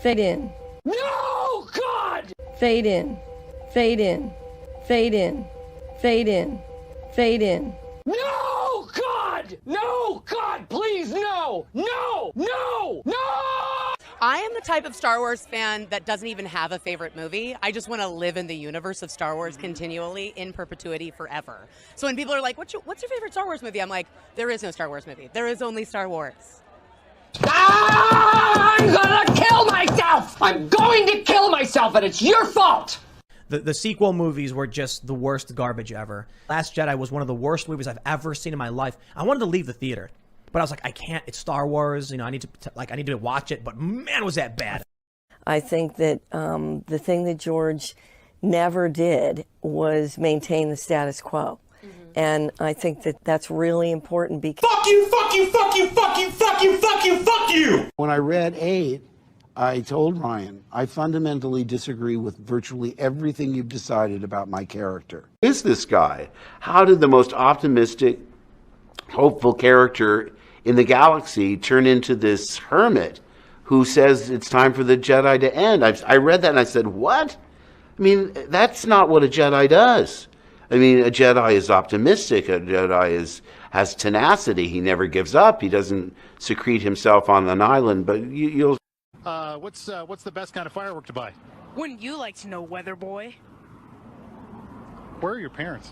Fade in. No, God! Fade in. Fade in. Fade in. Fade in. Fade in. No, God! No, God, please, no! No! No! No! I am the type of Star Wars fan that doesn't even have a favorite movie. I just want to live in the universe of Star Wars continually, in perpetuity, forever. So when people are like, what's your favorite Star Wars movie? I'm like, there is no Star Wars movie. There is only Star Wars. I'm gonna kill myself! I'm going to kill myself, and it's your fault! The sequel movies were just the worst garbage ever. Last Jedi was one of the worst movies I've ever seen in my life. I wanted to leave the theater, but I was like, I can't. It's Star Wars. You know, I need to watch it. But man, was that bad. I think that the thing that George never did was maintain the status quo. And I think that that's really important because... Fuck you, fuck you, fuck you, fuck you, fuck you, fuck you, fuck you! When I read 8, I told Ryan, I fundamentally disagree with virtually everything you've decided about my character. Who is this guy? How did the most optimistic, hopeful character in the galaxy turn into this hermit who says it's time for the Jedi to end? I read that and I said, what? I mean, that's not what a Jedi does. I mean, a Jedi is optimistic. A Jedi has tenacity. He never gives up. He doesn't secrete himself on an island. But you'll... What's the best kind of firework to buy? Wouldn't you like to know, weather boy? Where are your parents?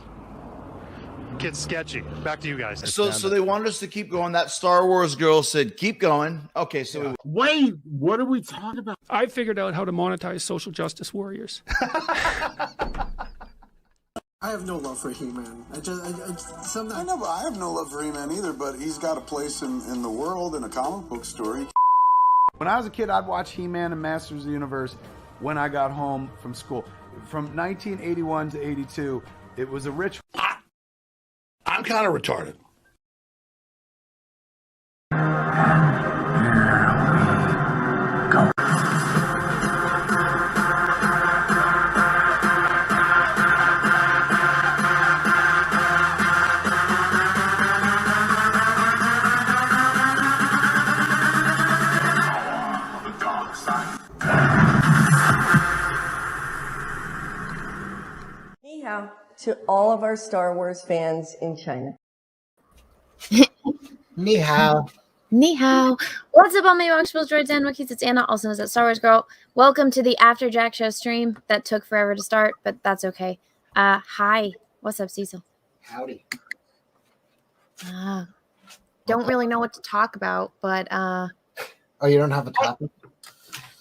Kid's sketchy. Back to you guys. So they wanted us to keep going. That Star Wars girl said, keep going. Okay, so... Wait, what are we talking about? I figured out how to monetize social justice warriors. I have no love for He-Man. I know, but I have no love for He-Man either, but he's got a place in the world in a comic book story. When I was a kid, I'd watch He-Man and Masters of the Universe when I got home from school. From 1981 to 82, it was a rich... I'm kind of retarded. To all of our Star Wars fans in China. Ni hao. Ni hao. What's up, all my Walkspiels, droids, and Wookiees? It's Anna, also known as Star Wars Girl. Welcome to the After Jack Show stream. That took forever to start, but that's okay. Hi. What's up, Cecil? Howdy. Don't really know what to talk about, but... Oh, you don't have a topic?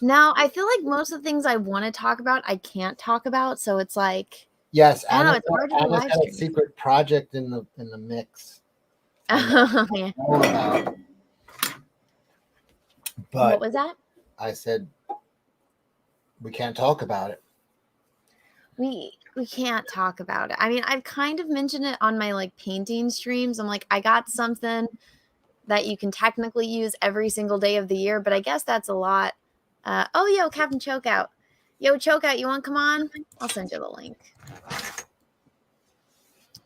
No, I feel like most of the things I want to talk about, I can't talk about, so it's like... Yes, Anna's got a secret project in the mix. Yeah. But what was that? I said we can't talk about it. We can't talk about it. I mean, I've kind of mentioned it on my like painting streams. I'm like, I got something that you can technically use every single day of the year, but I guess that's a lot. Yo, Captain Chokeout. Yo, Chokeout, you want to come on? I'll send you the link.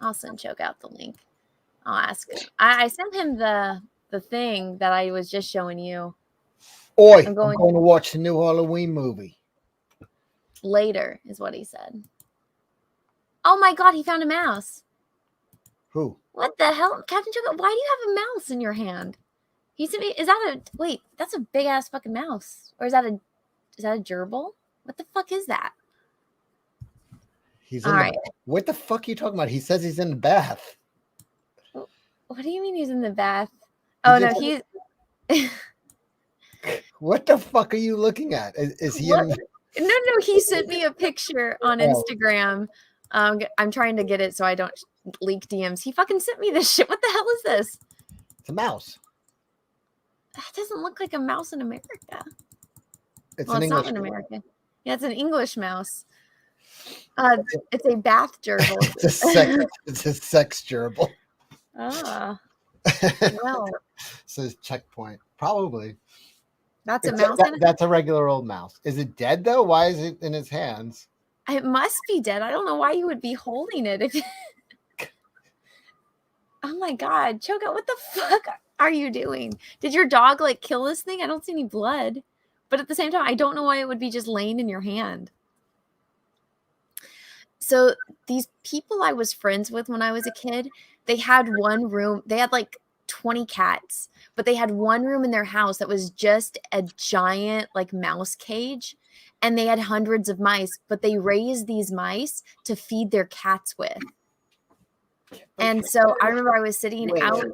I'll send Chokeout the link. I'll ask him. I sent him the thing that I was just showing you. Oi, I'm going to watch the new Halloween movie. Later, is what he said. Oh my God, he found a mouse. Who? What the hell? Captain Chokeout, why do you have a mouse in your hand? He sent me, wait, that's a big ass fucking mouse. Or is that a gerbil? What the fuck is that? He's in what the fuck are you talking about? He says he's in the bath. What do you mean he's in the bath? Oh, no, he's... What the fuck are you looking at? Is he in... No, he sent me a picture on Instagram. I'm trying to get it so I don't leak DMs. He fucking sent me this shit. What the hell is this? It's a mouse. That doesn't look like a mouse in America. It's not in America. Yeah, it's an English mouse. It's a bath gerbil. It's a sex gerbil. Ah. Well. Says checkpoint. Probably. That's a mouse. That's a regular old mouse. Is it dead though? Why is it in his hands? It must be dead. I don't know why you would be holding it. Oh my God, Chokeout, what the fuck are you doing? Did your dog like kill this thing? I don't see any blood. But at the same time, I don't know why it would be just laying in your hand. So these people I was friends with when I was a kid, they had one room. They had like 20 cats, but they had one room in their house that was just a giant like mouse cage. And they had hundreds of mice, but they raised these mice to feed their cats with. And so I remember I was sitting out.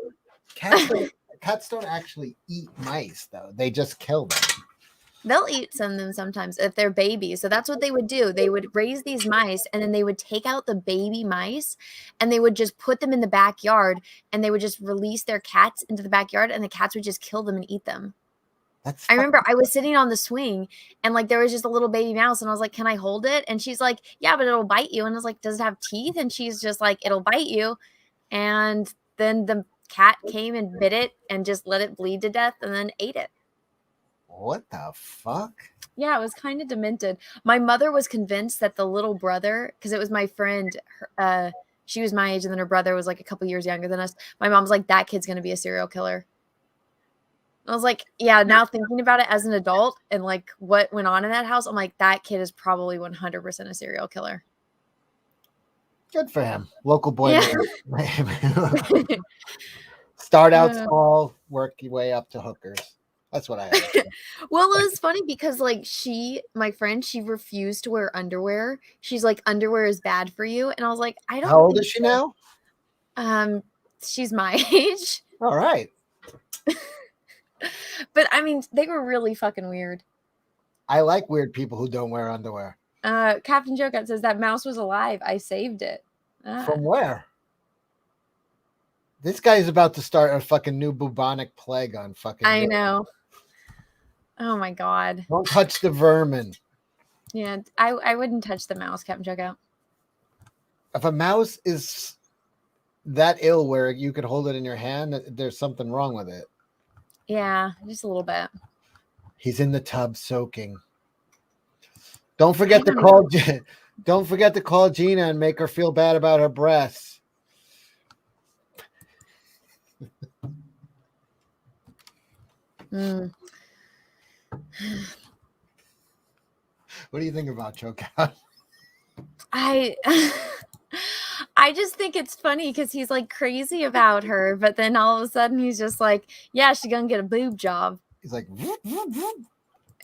Cats don't actually eat mice, though. They just kill them. They'll eat some of them sometimes if they're babies. So that's what they would do. They would raise these mice and then they would take out the baby mice and they would just put them in the backyard and they would just release their cats into the backyard and the cats would just kill them and eat them. I remember I was sitting on the swing and like there was just a little baby mouse and I was like, can I hold it? And she's like, yeah, but it'll bite you. And I was like, does it have teeth? And she's just like, it'll bite you. And then the cat came and bit it and just let it bleed to death and then ate it. What the fuck? Yeah, it was kind of demented. My mother was convinced that the little brother, because it was my friend, she was my age and then her brother was like a couple years younger than us. My mom's like, that kid's going to be a serial killer. I was like, yeah, now thinking about it as an adult and like what went on in that house, I'm like, that kid is probably 100% a serial killer. Good for him. Local boy. Yeah. Start out small, work your way up to hookers. That's what I have. Well, it was funny because like my friend, she refused to wear underwear. She's like, underwear is bad for you. And I was like, I don't How old is she now? She's my age. All right. But I mean, they were really fucking weird. I like weird people who don't wear underwear. Captain Jokat says that mouse was alive. I saved it. From where? This guy's about to start a fucking new bubonic plague on fucking. I know. Oh my god. Don't touch the vermin. Yeah, I wouldn't touch the mouse, Captain Jokat. If a mouse is that ill where you could hold it in your hand, there's something wrong with it. Yeah, just a little bit. He's in the tub soaking. Don't forget to call. Don't forget to call Gina and make her feel bad about her breasts. Mm. What do you think about Chokeout? I just think it's funny because he's like crazy about her, but then all of a sudden he's just like, yeah, she's gonna get a boob job. He's like,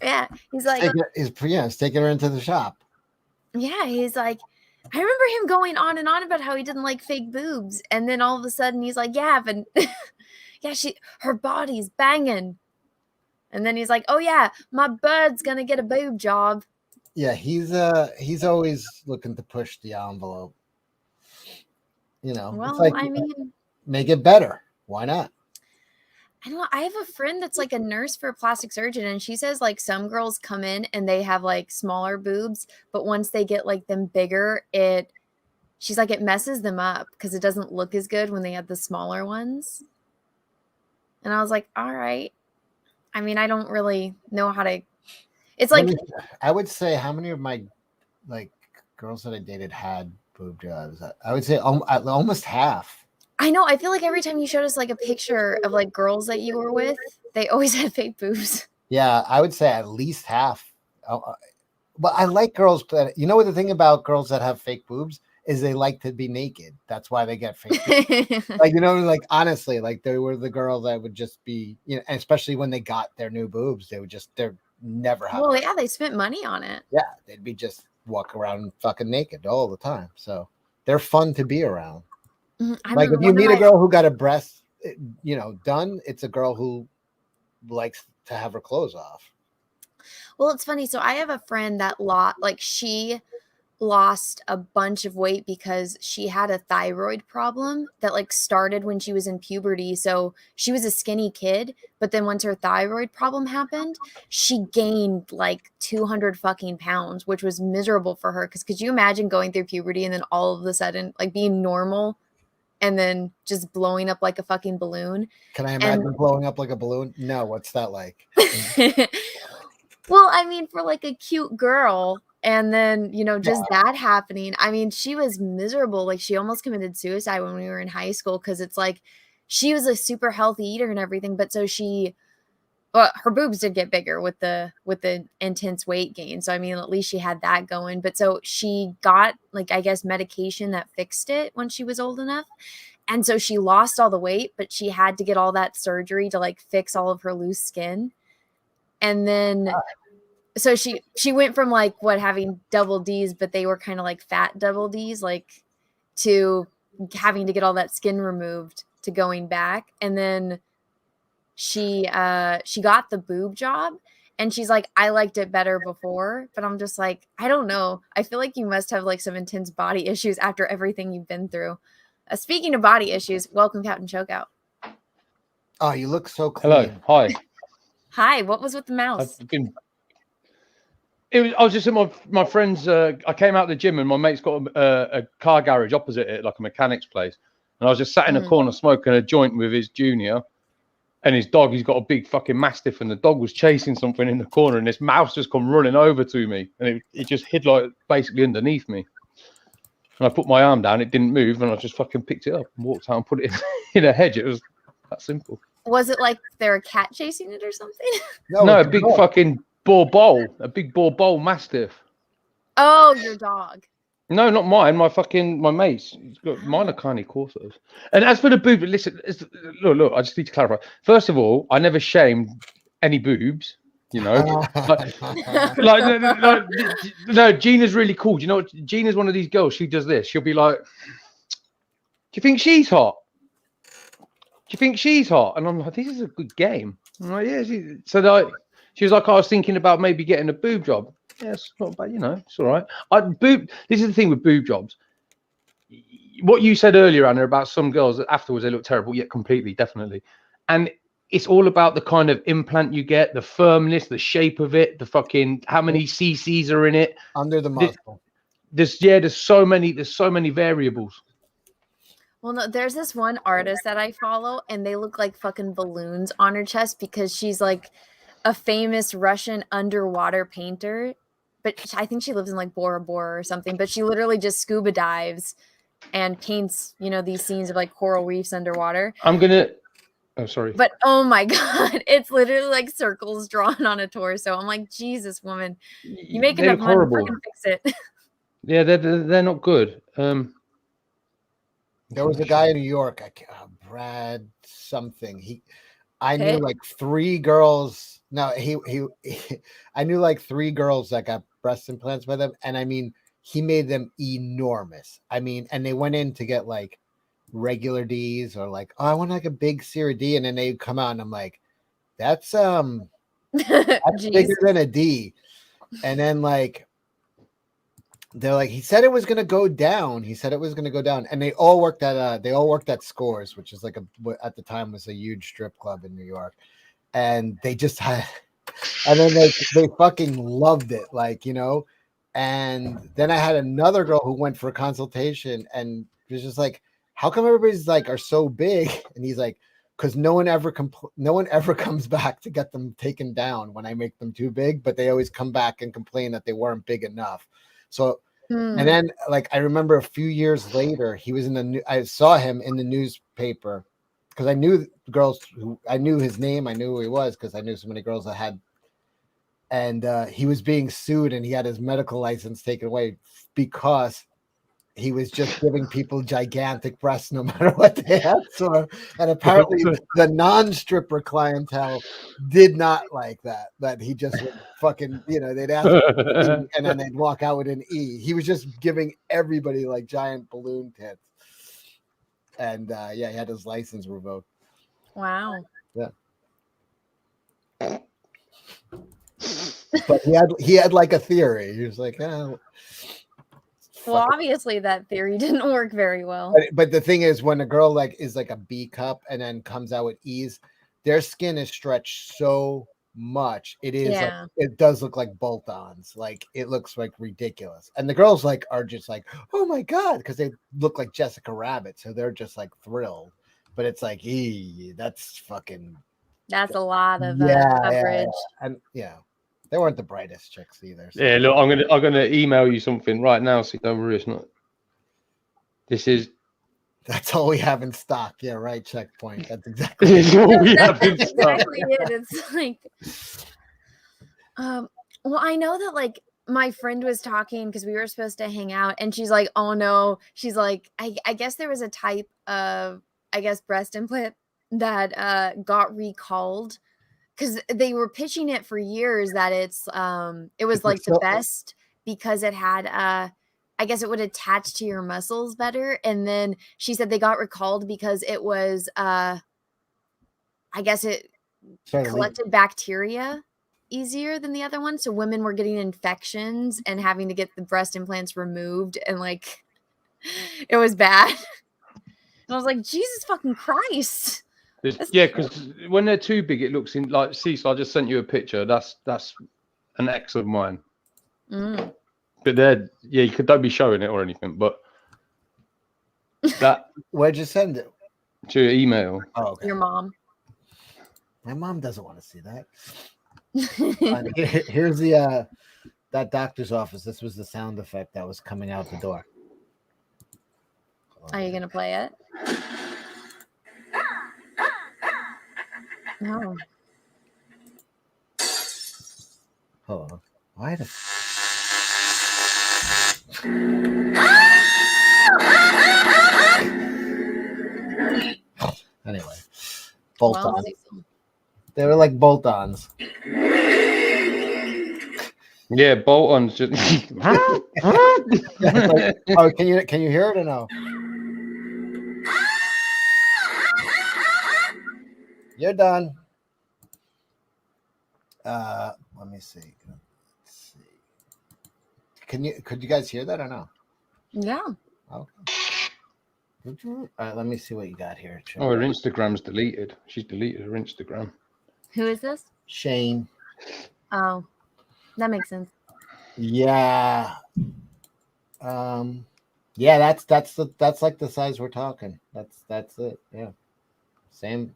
yeah, he's like, he's taking her into the shop. Yeah, he's like, I remember him going on and on about how he didn't like fake boobs, and then all of a sudden he's like, yeah, but yeah, her body's banging, and then he's like, oh yeah, my bird's gonna get a boob job. Yeah, he's always looking to push the envelope. You know, well, it's like, I mean, make it better. Why not? I don't know. I have a friend that's like a nurse for a plastic surgeon, and she says like some girls come in and they have like smaller boobs, but once they get like them bigger, she's like, it messes them up because it doesn't look as good when they have the smaller ones. And I was like, all right. I mean, I don't really know how to. It's like, I would say how many of my like girls that I dated had boob jobs? I would say almost half. I know. I feel like every time you showed us like a picture of like girls that you were with, they always had fake boobs. Yeah, I would say at least half. But I like girls that, you know what the thing about girls that have fake boobs is they like to be naked. That's why they get fake boobs. Like, you know, like honestly, like they were the girls that would just be, you know, and especially when they got their new boobs, they're never have. Well, yeah, they spent money on it. Yeah, they'd be just walk around fucking naked all the time. So they're fun to be around. Like if you meet a girl who got a breast, you know, done, it's a girl who likes to have her clothes off. Well, it's funny. So I have a friend that she lost a bunch of weight because she had a thyroid problem that like started when she was in puberty. So she was a skinny kid, but then once her thyroid problem happened, she gained like 200 fucking pounds, which was miserable for her. Because could you imagine going through puberty and then all of a sudden like being normal and then just blowing up like a fucking balloon? Can I imagine blowing up like a balloon? No, what's that like? Well, I mean, for like a cute girl, and then, you know, just that happening. I mean, she was miserable. Like she almost committed suicide when we were in high school because it's like she was a super healthy eater and everything. But so she well, her boobs did get bigger with the intense weight gain. So I mean, at least she had that going. But so she got like, I guess, medication that fixed it when she was old enough. And so she lost all the weight, but she had to get all that surgery to like fix all of her loose skin. And then so she went from like having double D's, but they were kind of like fat double D's, like, to having to get all that skin removed to going back. And then she got the boob job, and she's like, I liked it better before. But I'm just like, I don't know. I feel like you must have like some intense body issues after everything you've been through. Speaking of body issues, welcome Captain Chokeout. Oh, you look so clean. Hello, hi. Hi, what was with the mouse? I was just at my friend's. I came out of the gym and my mate's got a car garage opposite it, like a mechanic's place. And I was just sat in a corner smoking a joint with his junior and his dog. He's got a big fucking mastiff, and the dog was chasing something in the corner, and this mouse just come running over to me, and it just hid like basically underneath me. And I put my arm down, it didn't move, and I just fucking picked it up and walked out and put it in a hedge. It was that simple. Was it like there a cat chasing it or something? No, a big fucking a big boar mastiff. Oh, your dog. No, not mine. My mate's. Mine are kind of quarters. And as for the boob, listen, look. I just need to clarify. First of all, I never shamed any boobs. You know, no. Gina's really cool. Do you know what? Gina's one of these girls. She does this. She'll be like, "Do you think she's hot? Do you think she's hot?" And I'm like, "This is a good game." I'm like, "Yeah." She was like, "I was thinking about maybe getting a boob job." Yeah, it's not bad. You know, it's all right. This is the thing with boob jobs. What you said earlier, Anna, about some girls that afterwards they look terrible. Yeah, completely, definitely. And it's all about the kind of implant you get, the firmness, the shape of it, the fucking how many cc's are in it under the muscle. There's so many variables. Well, no, there's this one artist that I follow, and they look like fucking balloons on her chest because she's like a famous Russian underwater painter. But I think she lives in like Bora Bora or something. But she literally just scuba dives and paints, you know, these scenes of like coral reefs underwater. Oh, sorry. But oh my God, it's literally like circles drawn on a torso. I'm like, Jesus, woman, you make enough money, fucking fix it. Yeah, they're not good. There was a guy in New York, Brad something. I knew like 3 girls. No, I knew like 3 girls that got breast implants by them, and I mean, he made them enormous. I mean, and they went in to get like regular D's or like, oh, I want like a big Sierra D, and then they come out and I'm like, that's bigger than a D. And then like they're like, he said it was gonna go down. And they all worked at Scores, which is like at the time was a huge strip club in New York. And they just had, and then they fucking loved it, like, you know. And then I had another girl who went for a consultation and was just like, how come everybody's like are so big? And he's like, because no one ever comes back to get them taken down when I make them too big, but they always come back and complain that they weren't big enough. So, and then like I remember a few years later, he was I saw him in the newspaper because I knew girls I knew his name, I knew who he was because I knew so many girls that had. And he was being sued, and he had his medical license taken away because he was just giving people gigantic breasts no matter what they asked for. And apparently the non-stripper clientele did not like that. That he just would fucking, you know, they'd ask and then they'd walk out with an E. He was just giving everybody like giant balloon tits. And yeah, he had his license revoked. Wow. Yeah. But he had like a theory. He was like, oh. Well, obviously that theory didn't work very well. But the thing is, when a girl like is like a B cup and then comes out with E's, their skin is stretched so much. It is like, it does look like bolt-ons. Like it looks like ridiculous. And the girls like are just like, oh my God, because they look like Jessica Rabbit. So they're just like thrilled. But it's like, that's a lot of coverage. And they weren't the brightest chicks either. So. Yeah, look, I'm gonna email you something right now, so don't worry, it's not. This is That's all we have in stock. Yeah, right. Checkpoint. That's exactly. It's all we That's have in stock. exactly it. It's like, well, I know that like my friend was talking because we were supposed to hang out, and she's like, "Oh no," she's like, "I guess there was a type of breast implant that got recalled because they were pitching it for years that it was like the best because it had I guess it would attach to your muscles better. And then she said they got recalled because it was, I guess it collected bacteria easier than the other one. So women were getting infections and having to get the breast implants removed. And like, it was bad. And I was like, Jesus fucking Christ. Yeah, because when they're too big, it looks in like, see, so I just sent you a picture. That's an ex of mine. Mm. But they're, yeah, you don't be showing it or anything, but that. Where'd you send it? To your email. Oh, okay. Your mom. My mom doesn't want to see that. Here's the that doctor's office. This was the sound effect that was coming out the door. Are you gonna play it? No. Hold on. Why the? Anyway, bolt-ons. They were like bolt-ons. Yeah, bolt-ons. Just... Oh, can you hear it or no? You're done. Let me see. Let's see. Could you guys hear that or no? Yeah. Okay. All right, let me see what you got here. Oh, her Instagram's deleted. She's deleted her Instagram. Who is this? Shane. Oh, that makes sense. Yeah. Yeah, that's like the size we're talking. That's it. Yeah. Same.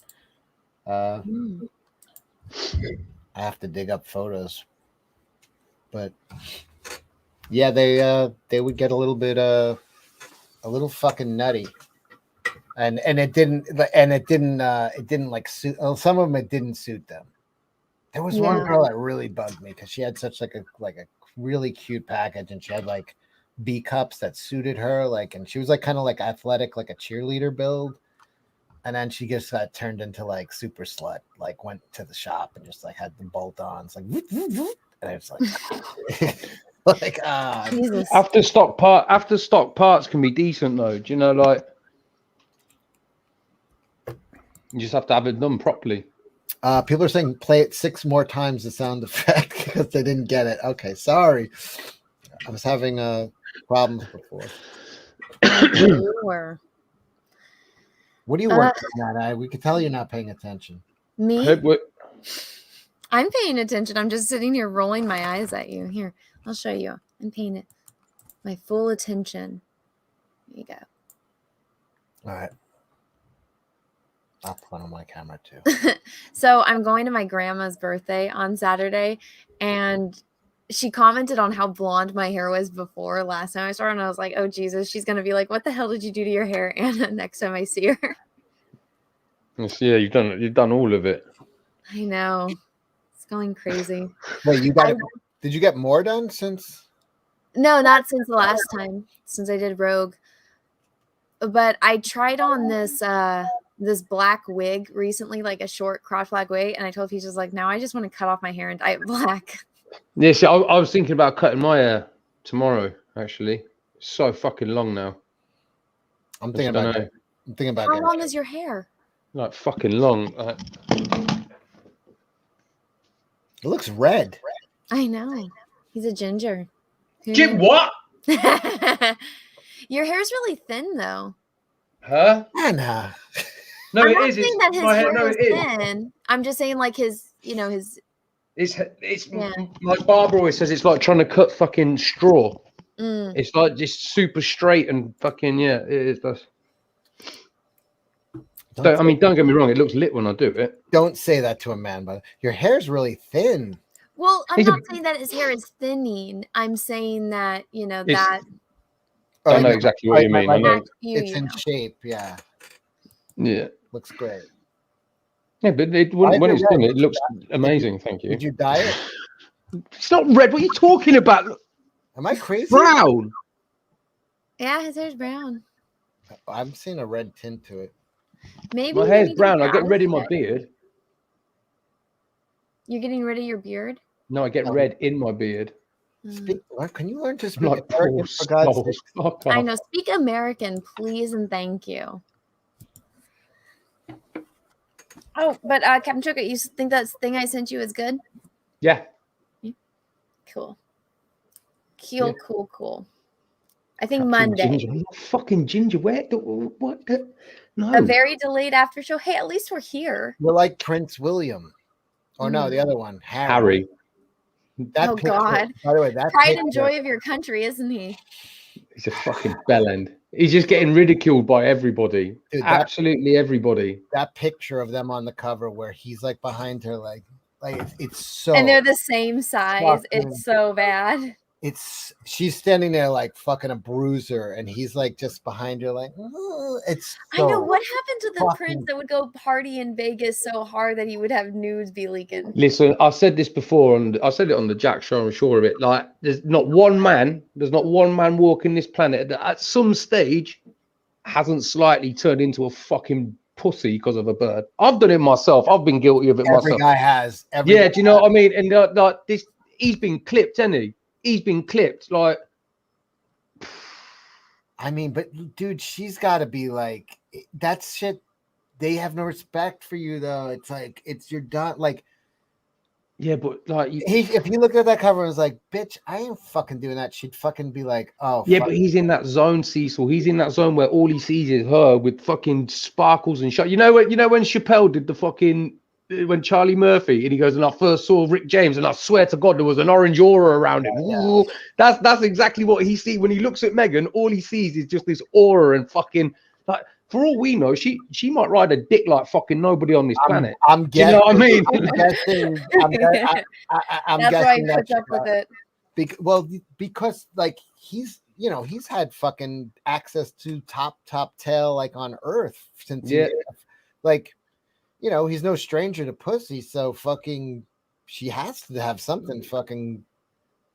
I have to dig up photos. But yeah, they would get a little fucking nutty. And it didn't like suit some of them. It didn't suit them. There was one girl that really bugged me because she had such like a really cute package, and she had like B cups that suited her, like, and she was like kind of like athletic, like a cheerleader build. And then she just got turned into like super slut, like went to the shop and just like had the bolt-ons, like, and it's like, Jesus. After stock parts can be decent though. Do you know, like, you just have to have it done properly. People are saying play it 6 more times the sound effect because they didn't get it. Okay, sorry. I was having problems before. What are you working on? We could tell you're not paying attention. Me? I'm paying attention. I'm just sitting here rolling my eyes at you. Here, I'll show you. I'm paying it my full attention. There you go. All right. I'll put on my camera too. So I'm going to my grandma's birthday on Saturday, and she commented on how blonde my hair was before last time I saw her, and I was like, oh Jesus, she's gonna be like, what the hell did you do to your hair, Anna, next time I see her? Yeah, you've done all of it. I know. It's going crazy. Wait, did you get more done since? No, not since the last time, since I did Rogue. But I tried on this black wig recently, like a short crotch black wig, and I told Peaches, like, now I just want to cut off my hair and dye it black. Yeah, see, I was thinking about cutting my hair tomorrow, actually. It's so fucking long now. I'm thinking about How long is your hair? Like fucking long. It looks red. I know. He's a ginger. Jim, what? Your hair's really thin, though. Huh? Anna. No, I'm it not is. saying that his My hair no, is it is. thin. I'm just saying, like, his. It's yeah. like Barbara always says, it's like trying to cut fucking straw. Mm. It's like just super straight and fucking, yeah, it is. Don't get me wrong, it looks lit when I do it. Don't say that to a man, but your hair's really thin. Well, I'm not saying that his hair is thinning. I'm saying that, that I know exactly what you mean. I know. It's in shape. Yeah. Yeah. Looks great. Yeah, but when it's done, it looks amazing. Thank you. Did you dye it? It's not red. What are you talking about? Am I crazy? Brown. Yeah, his hair's brown. I'm seeing a red tint to it. Maybe My hair's brown. I get red in my beard. You're getting rid of your beard? No, I get red in my beard. Can you learn to speak Like American for God's sake? I know. Speak American, please, and thank you. Oh, but Captain Choco, you think that thing I sent you is good? Yeah. Cool. Yeah. Cool. I think Captain Monday. Ginger. I'm not fucking Ginger. What? No. A very delayed after show. Hey, at least we're here. You're like Prince William. Or no, the other one. Harry. That oh, picture, God. by the way, that Pride picture, and joy of your country, isn't he? He's a fucking bellend. He's just getting ridiculed by everybody. Dude, absolutely everybody. That picture of them on the cover where he's like behind her, like it's so. And they're the same size. fucking- It's so bad. She's standing there like fucking a bruiser, and he's like just behind her, like it's. So I know what happened to the prince that would go party in Vegas so hard that he would have nudes be leaking. Listen, I've said this before, and I said it on the Jack show. I'm sure of it. Like, there's not one man walking this planet that at some stage hasn't slightly turned into a fucking pussy because of a bird. I've done it myself. I've been guilty of it myself. Every guy has. Do you know what I mean? And like this, he's been clipped, hasn't he? He's been clipped. Like, I mean, but dude, she's got to be like that shit. They have no respect for you, though. It's like you're done. Like, yeah, but like, if you look at that cover and was like, "Bitch, I ain't fucking doing that," she'd fucking be like, "Oh, yeah." fuck. But he's in that zone, Cecil. He's in that zone where all he sees is her with fucking sparkles and shit. You know when Chappelle did the fucking. When Charlie Murphy and he goes, and I first saw Rick James, and I swear to God, there was an orange aura around him. Yeah. That's exactly what he sees when he looks at Megan. All he sees is just this aura and fucking like. For all we know, she might ride a dick like fucking nobody on this planet. I'm guessing. You know what I mean? I'm guessing. I'm that's guessing why he puts up with it. Because like he's had fucking access to top tail like on Earth since he's no stranger to pussy, so fucking she has to have something fucking.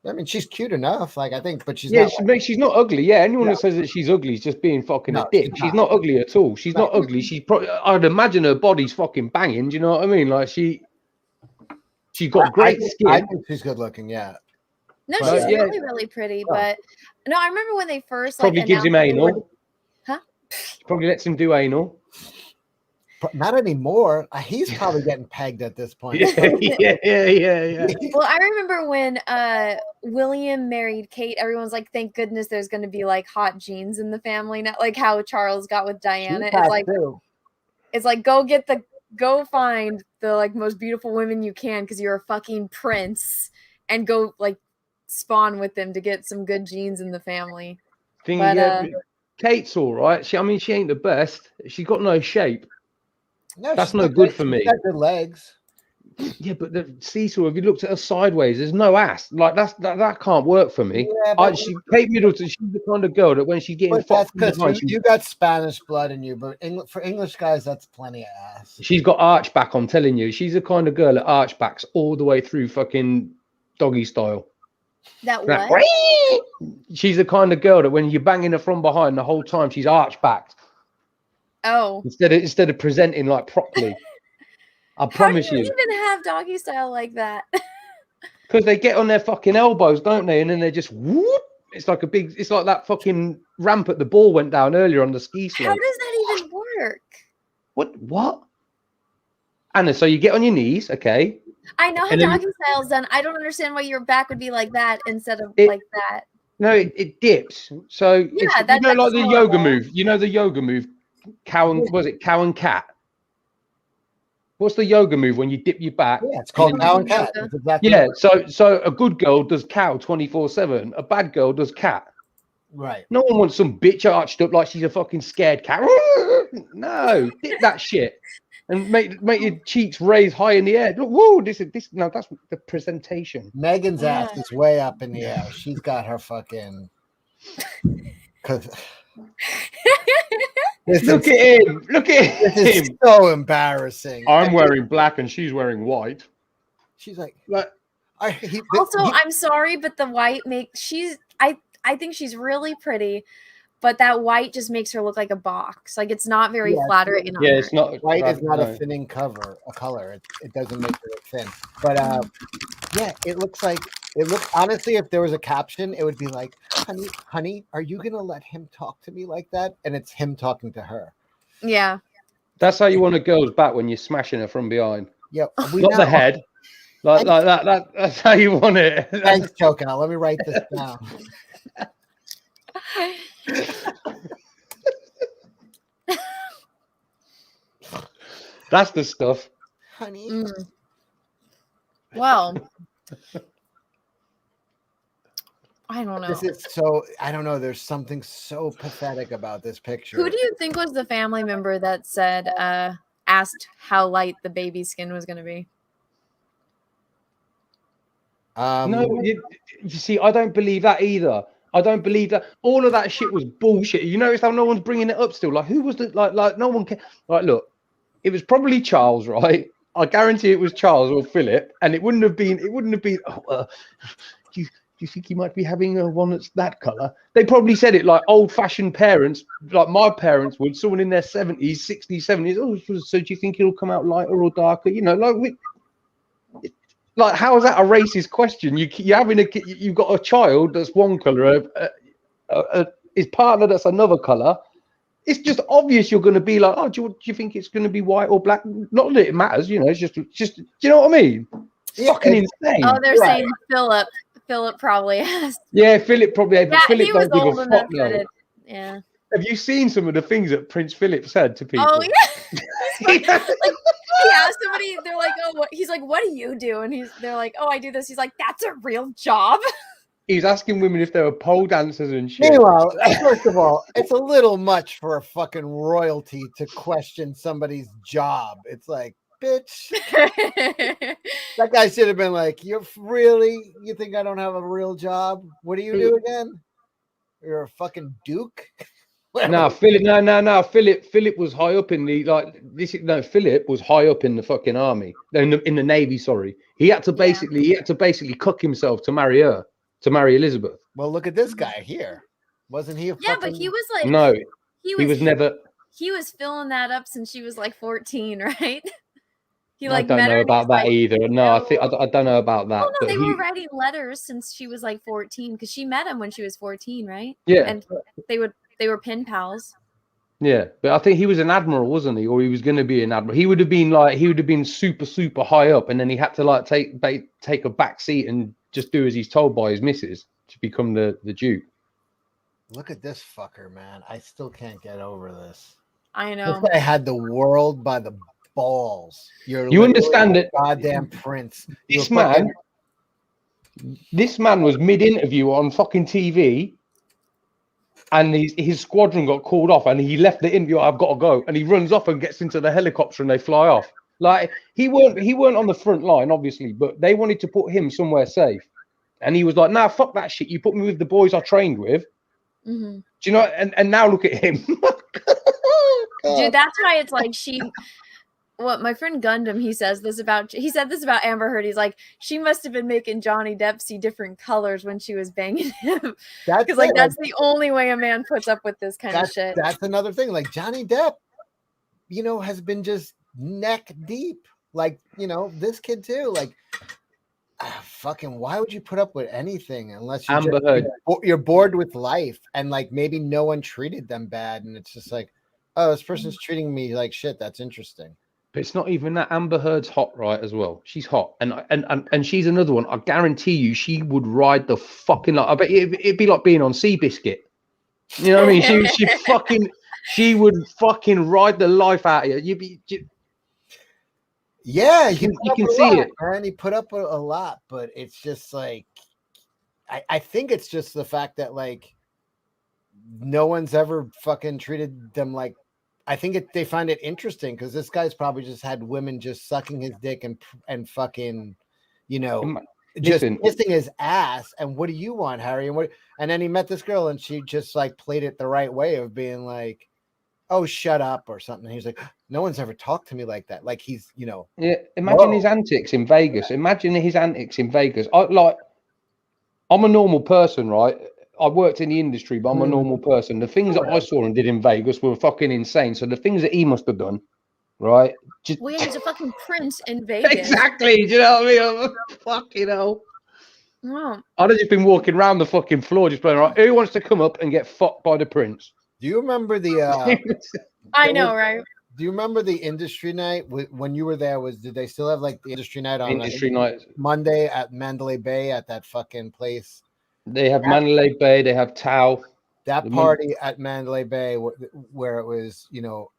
I mean, she's cute enough, like I think, but she's not. She's not ugly. Yeah, anyone that says that she's ugly is just being fucking a dick. She's not ugly at all. She's not ugly. She's probably. I'd imagine her body's fucking banging. Do you know what I mean? Like she's got great skin. I think she's good looking. Yeah. No, she's really, really pretty. But no, I remember when they first probably gives him anal. Huh? Probably lets him do anal. Not anymore. He's probably getting pegged at this point. Yeah. Well, I remember when William married Kate, everyone's like, thank goodness there's going to be like hot genes in the family now. Like how Charles got with Diana. It's like go find the like most beautiful women you can because you're a fucking prince and go like spawn with them to get some good genes in the family. Kate's all right. She ain't the best. She's got no shape. No, that's no good for me. She's got good legs. Yeah, but Cecil, if you looked at her sideways, there's no ass. Like that can't work for me. Yeah, Kate Middleton, she's the kind of girl that when she's getting fucked, you got Spanish blood in you, but for English guys, that's plenty of ass. She's got archback. I'm telling you, she's the kind of girl that archbacks all the way through fucking doggy style. That what? She's the kind of girl that when you're banging her from behind the whole time, she's archbacked. Oh, instead of presenting like properly. I promise you. How do you even have doggy style like that? Because they get on their fucking elbows, don't they? And then they're just whoop. It's like that fucking ramp at the ball went down earlier on the ski slope. How does that even work? What? Anna, so you get on your knees, okay? I know how doggy style's done. I don't understand why your back would be like that instead of like that. No, it dips. So yeah, that's like the yoga move. You know the yoga move. Cow and cat? What's the yoga move when you dip your back? Yeah, it's called cow and cat. Exactly so a good girl does cow 24/7. A bad girl does cat. Right. No one wants some bitch arched up like she's a fucking scared cat. No, dip that shit and make your cheeks raise high in the air. Look, whoa, that's the presentation. Megan's ass is way up in the air. She's got her fucking. Because Look at him. Look at this is him. so embarrassing. I'm wearing black and she's wearing white. She's like, Also, I'm sorry, but the white I think she's really pretty, but that white just makes her look like a box. Like it's not very flattering. Yeah, it's not. White is not no. a thinning color. It doesn't make her look thin. But yeah, it looks honestly, if there was a caption, it would be like, honey, are you gonna let him talk to me like that? And it's him talking to her. Yeah. That's how you want a girl's back when you're smashing her from behind. Yep. Not the head. Like that. That's how you want it. Thanks, Choco. Let me write this down. That's the stuff. Honey. Well, I don't know. I don't know. There's something so pathetic about this picture. Who do you think was the family member that said, asked how light the baby's skin was going to be? No, you see, I don't believe that either. I don't believe that. All of that shit was bullshit. You notice how no one's bringing it up still? Like, who was the like? No one can. Like, look, it was probably Charles, right? I guarantee it was Charles or Philip, and it wouldn't have been. Oh, do you think he might be having one that's that color? They probably said it like old-fashioned parents, like my parents would. Someone in their 70s, 60s, 70s. Oh, so do you think it'll come out lighter or darker? You know, like how is that a racist question? You're having you've got a child that's one color, his partner that's another color. It's just obvious you're going to be like, oh, do you think it's going to be white or black? Not that it matters, you know. It's just. Do you know what I mean? It's fucking insane. Oh, they're saying Philip. Philip probably has. Yeah, Philip probably. Yeah, Philip he was don't old give a enough fuck now. that yeah. Have you seen some of the things that Prince Philip said to people? Oh yeah. Like, he asked somebody, they're like, oh, what? He's like, what do you do? And they're like, oh, I do this. He's like, that's a real job. He's asking women if they were pole dancers and shit. Meanwhile, first of all, it's a little much for a fucking royalty to question somebody's job. It's like, bitch. That guy should have been like, you think I don't have a real job? What do you do again? You're a fucking duke? No, Philip. No. Philip was high up in the Philip was high up in the fucking army, in the navy. Sorry, he had to basically cook himself to marry her, to marry Elizabeth. Well, look at this guy here. Wasn't he a Yeah, but he was like, no, he was never. He was filling that up since she was like 14, right? I don't know about that either. No, I don't know about that. Oh no, they were writing letters since she was like 14 because she met him when she was 14, right? Yeah, and they were pen pals. Yeah, but I think he was an admiral, wasn't he? Or he was going to be an admiral. He would have been super high up, and then he had to like take a back seat and just do as he's told by his missus to become the duke. Look at this fucker, man. I still can't get over this. I know. This guy had the world by the balls. You understand it? Goddamn prince. This man was mid-interview on fucking TV, and his squadron got called off, and he left the interview. I've got to go, and he runs off and gets into the helicopter, and they fly off. Like he weren't on the front line, obviously, but they wanted to put him somewhere safe, and he was like, "Nah, fuck that shit. You put me with the boys I trained with." Mm-hmm. Do you know? And now look at him. Dude, that's why it's like what my friend Gundam, he said this about Amber Heard. He's like, she must have been making Johnny Depp see different colors when she was banging him. Because that's the only way a man puts up with this kind of shit. That's another thing. Like Johnny Depp, has been just neck deep. Like, this kid too. Like, fucking, why would you put up with anything unless you're bored with life and like maybe no one treated them bad and it's just like, oh, this person's treating me like shit. That's interesting. But it's not even that. Amber Heard's hot, right? As well, she's hot, and she's another one. I guarantee you, she would ride the fucking. I bet it'd be like being on Seabiscuit. You know what I mean? She would fucking ride the life out of you. Yeah, you can see it, man. He put up a lot, but it's just like, I think it's just the fact that like, no one's ever fucking treated them like. I think they find it interesting because this guy's probably just had women just sucking his dick and fucking, just Listen. kissing his ass. And what do you want, Harry? And then he met this girl, and she just like played it the right way of being like, "Oh, shut up," or something. And he's like, "No one's ever talked to me like that." Like he's, you know. Yeah. Imagine his antics in Vegas. I'm a normal person, right? I worked in the industry, but I'm a normal person. The things that I saw and did in Vegas were fucking insane. So the things that he must have done, right? He's a fucking prince in Vegas. Exactly. Do you know what I mean? Fucking hell. Wow. I'd have just been walking around the fucking floor just playing, right, who wants to come up and get fucked by the prince? Do you remember the I know, right? Do you remember the industry night when you were there? Did they still have like the industry night on night Monday at Mandalay Bay at that fucking place? They have Mandalay Bay, they have Tau. That party at Mandalay Bay where it was, you know,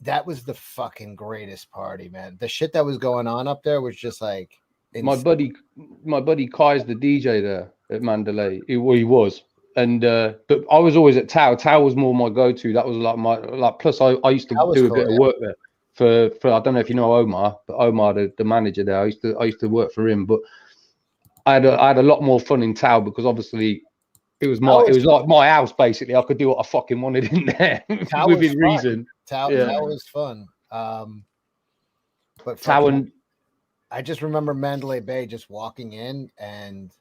that was the fucking greatest party, man. The shit that was going on up there was just like insane. My buddy Kai's the DJ there at Mandalay. He was. And but I was always at Tau. Tau was more my go-to. That was like plus I used to do a bit of work there for I don't know if you know Omar, but Omar the manager there. I used to work for him, but I had a lot more fun in Tau because obviously it was like my house basically. I could do what I fucking wanted in there within reason. Tau was fun. But Tau and I just remember Mandalay Bay just walking in and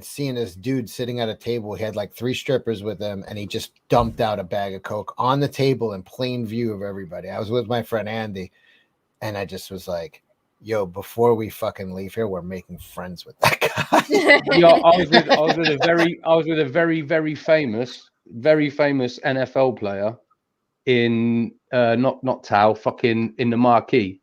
seeing this dude sitting at a table. He had like 3 strippers with him, and he just dumped out a bag of coke on the table in plain view of everybody. I was with my friend Andy, and I just was like, "Yo, before we fucking leave here, we're making friends with that guy." Yeah, I was with a very famous NFL player in not Tau, fucking in the Marquee,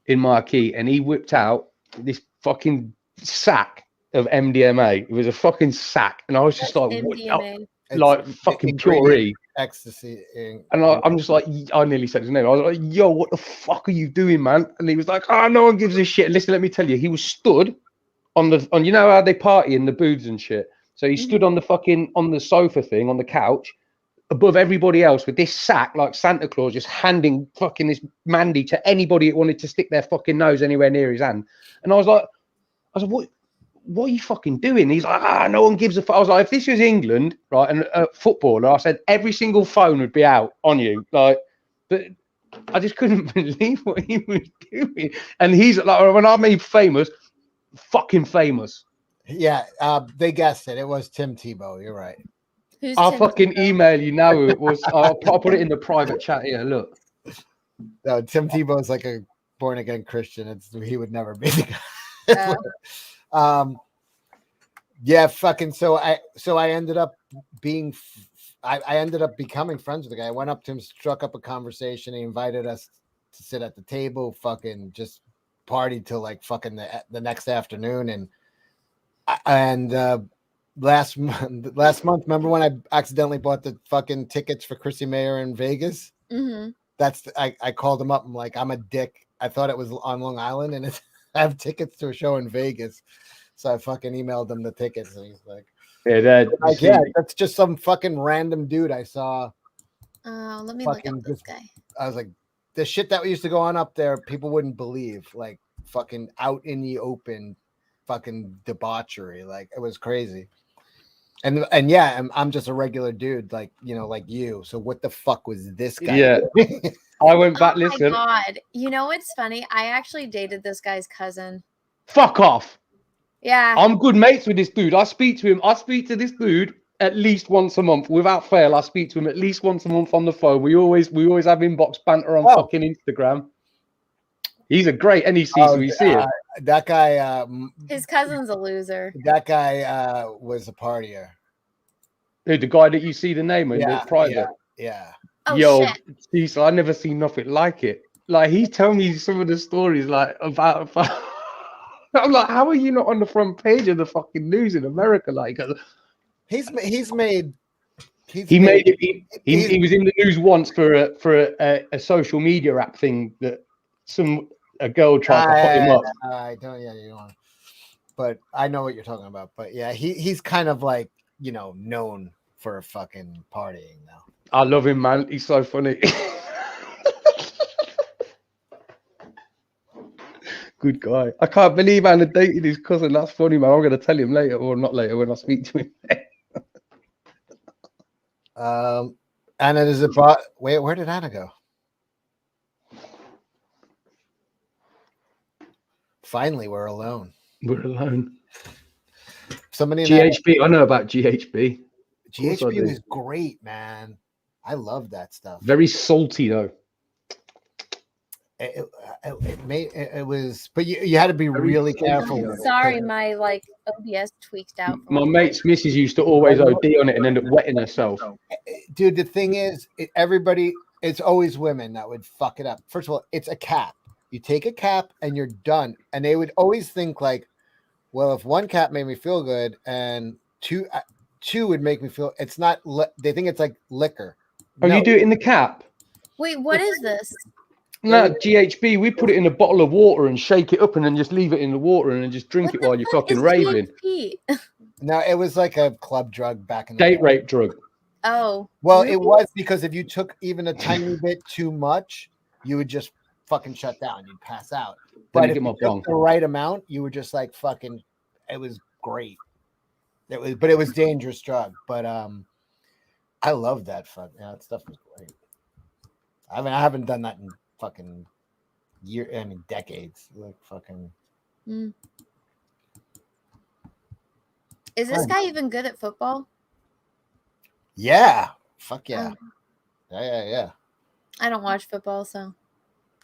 and he whipped out this fucking sack of MDMA. It was a fucking sack, and I was just like, MDMA. Like fucking pure E. Ecstasy. And I'm just like, I nearly said his name. I was like, "Yo, what the fuck are you doing, man?" And he was like, "Oh, no one gives a shit." Listen, let me tell you, he was stood on you know how they party in the booths and shit. So he stood on the sofa thing on the couch above everybody else with this sack like Santa Claus, just handing fucking this Mandy to anybody that wanted to stick their fucking nose anywhere near his hand. And I was like, what are you fucking doing? He's like, no one gives a fuck. I was like, if this was England, right, and a footballer, I said every single phone would be out on you. Like, but I just couldn't believe what he was doing. And he's like, when I mean famous, fucking famous. Yeah, they guessed it. It was Tim Tebow. You're right. I'll fucking email you now. It was. I'll put it in the private chat here. Look. No, Tim Tebow is like a born again Christian. He would never be the guy. Yeah, fucking. So I ended up being. I ended up becoming friends with the guy. I went up to him, struck up a conversation. He invited us to sit at the table, fucking just party till like fucking the next afternoon. And last month, remember when I accidentally bought the fucking tickets for Chrissy Mayer in Vegas? Mm-hmm. I called him up. I'm like, I'm a dick. I thought it was on Long Island, and I have tickets to a show in Vegas. So I fucking emailed him the tickets, and he's like, yeah, that's just some fucking random dude I saw. Oh, let me look up this guy. I was like, the shit that used to go on up there, people wouldn't believe. Like fucking out in the open, fucking debauchery. Like it was crazy. And yeah, I'm just a regular dude, like like you. So what the fuck was this guy? Yeah, I went back. Listen, oh my God, you know what's funny? I actually dated this guy's cousin. Fuck off. Yeah, I'm good mates with this dude. I speak to him. I speak to this dude at least once a month, without fail. I speak to him at least once a month on the phone. We always have inbox banter on fucking Instagram. He's a great NEC, so we see him. That guy, his cousin's a loser. That guy was a partier. Dude, the guy that you see the name in the private. Yeah. Oh, yo, shit. geez, I never seen nothing like it. Like he's telling me some of the stories like about I'm like, how are you not on the front page of the fucking news in America? Like he was in the news once for a social media app thing that a girl tried to put him up. I don't. Yeah, you don't. But I know what you're talking about. But yeah, he's kind of like known for fucking partying now. I love him, man. He's so funny. Good guy. I can't believe Anna dated his cousin. That's funny, man. I'm going to tell him later, or not later, when I speak to him. Anna, where did Anna go? Finally, we're alone. We're alone. Somebody in GHB. I know about GHB. GHB was great, man. I love that stuff. Very salty though. It was, but you had to be really careful. Sorry, my OBS tweaked out. My mate's missus used to always OD on it and end up wetting herself. Dude, the thing is, it's always women that would fuck it up. First of all, it's a cap. You take a cap and you're done. And they would always think like, well, if one cap made me feel good and two would make me feel, it's not. They think it's like liquor. Oh, no. You do it in the cap? Wait, what is this? No, GHB, we put it in a bottle of water and shake it up and then just leave it in the water and then just drink it while you're fucking raving. No, it was like a club drug back in the date rape drug. Oh. Well, it was because if you took even a tiny bit too much, you would just fucking shut down. You'd pass out. But if you took the right amount, you were just like fucking, it was great. But it was dangerous drug. But I love that that stuff was great. I mean, I haven't done that in fucking decades. Like fucking. Is this guy even good at football? Yeah. Fuck yeah. Yeah. I don't watch football, so.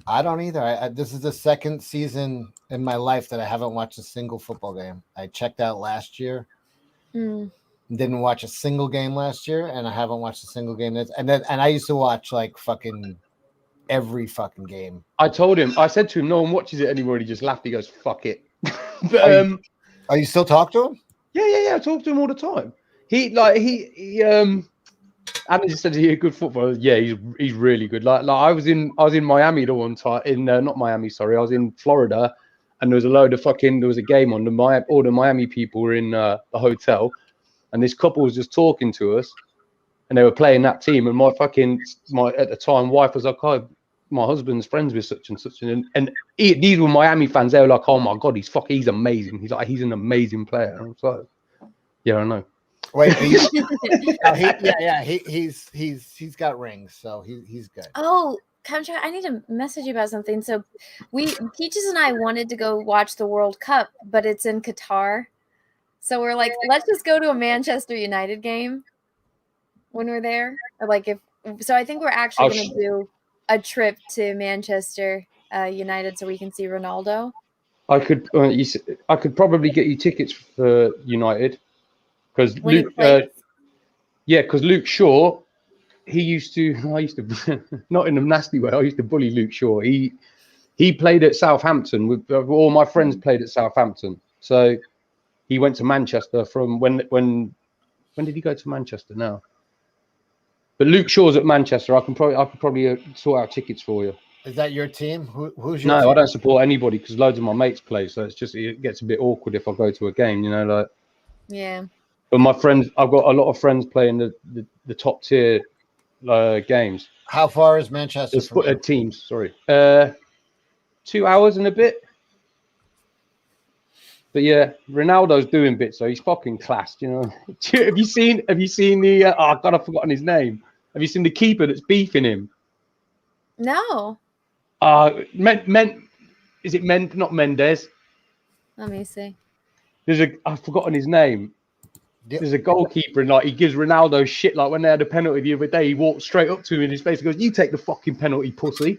I don't either. This is the second season in my life that I haven't watched a single football game. I checked out last year. Didn't watch a single game last year, and I haven't watched a single game and I used to watch like fucking every fucking game. I said to him, no one watches it anymore. He just laughed. He goes, fuck it. But, are you still talk to him? Yeah. I talk to him all the time. Adam just said he's a good footballer. Yeah, he's really good. Like I was in Miami the one time not Miami, sorry. I was in Florida, and there was a game on all the Miami people were in the hotel, and this couple was just talking to us, and they were playing that team, and my at the time wife was like, oh, my husband's friends with such and such, and these were Miami fans. They were like, oh my god, he's amazing. He's an amazing player. And I was like, yeah, I know. Wait, he's got rings, so he's good. Oh, I need to message you about something. So, Peaches and I wanted to go watch the World Cup, but it's in Qatar. So we're like, let's just go to a Manchester United game when we're there. Or like I think we're actually going to do a trip to Manchester United so we can see Ronaldo. I could probably get you tickets for United. Because Luke Shaw, I used to not in a nasty way. I used to bully Luke Shaw. He played at Southampton. All my friends played at Southampton. So he went to Manchester from when did he go to Manchester now? But Luke Shaw's at Manchester. I could probably sort out tickets for you. Is that your team? Who's your team? No, I don't support anybody because loads of my mates play. So it gets a bit awkward if I go to a game. Yeah. But my friends, I've got a lot of friends playing the top tier games. How far is Manchester from teams? Sorry, 2 hours and a bit. But yeah, Ronaldo's doing bits, so he's fucking classed. Have you seen the? Oh God, I've forgotten his name. Have you seen the keeper that's beefing him? No. Is it not Mendes? Let me see. I've forgotten his name. There's a goalkeeper and he gives Ronaldo shit. Like when they had a penalty the other day, he walked straight up to him in his face and goes, "You take the fucking penalty, pussy."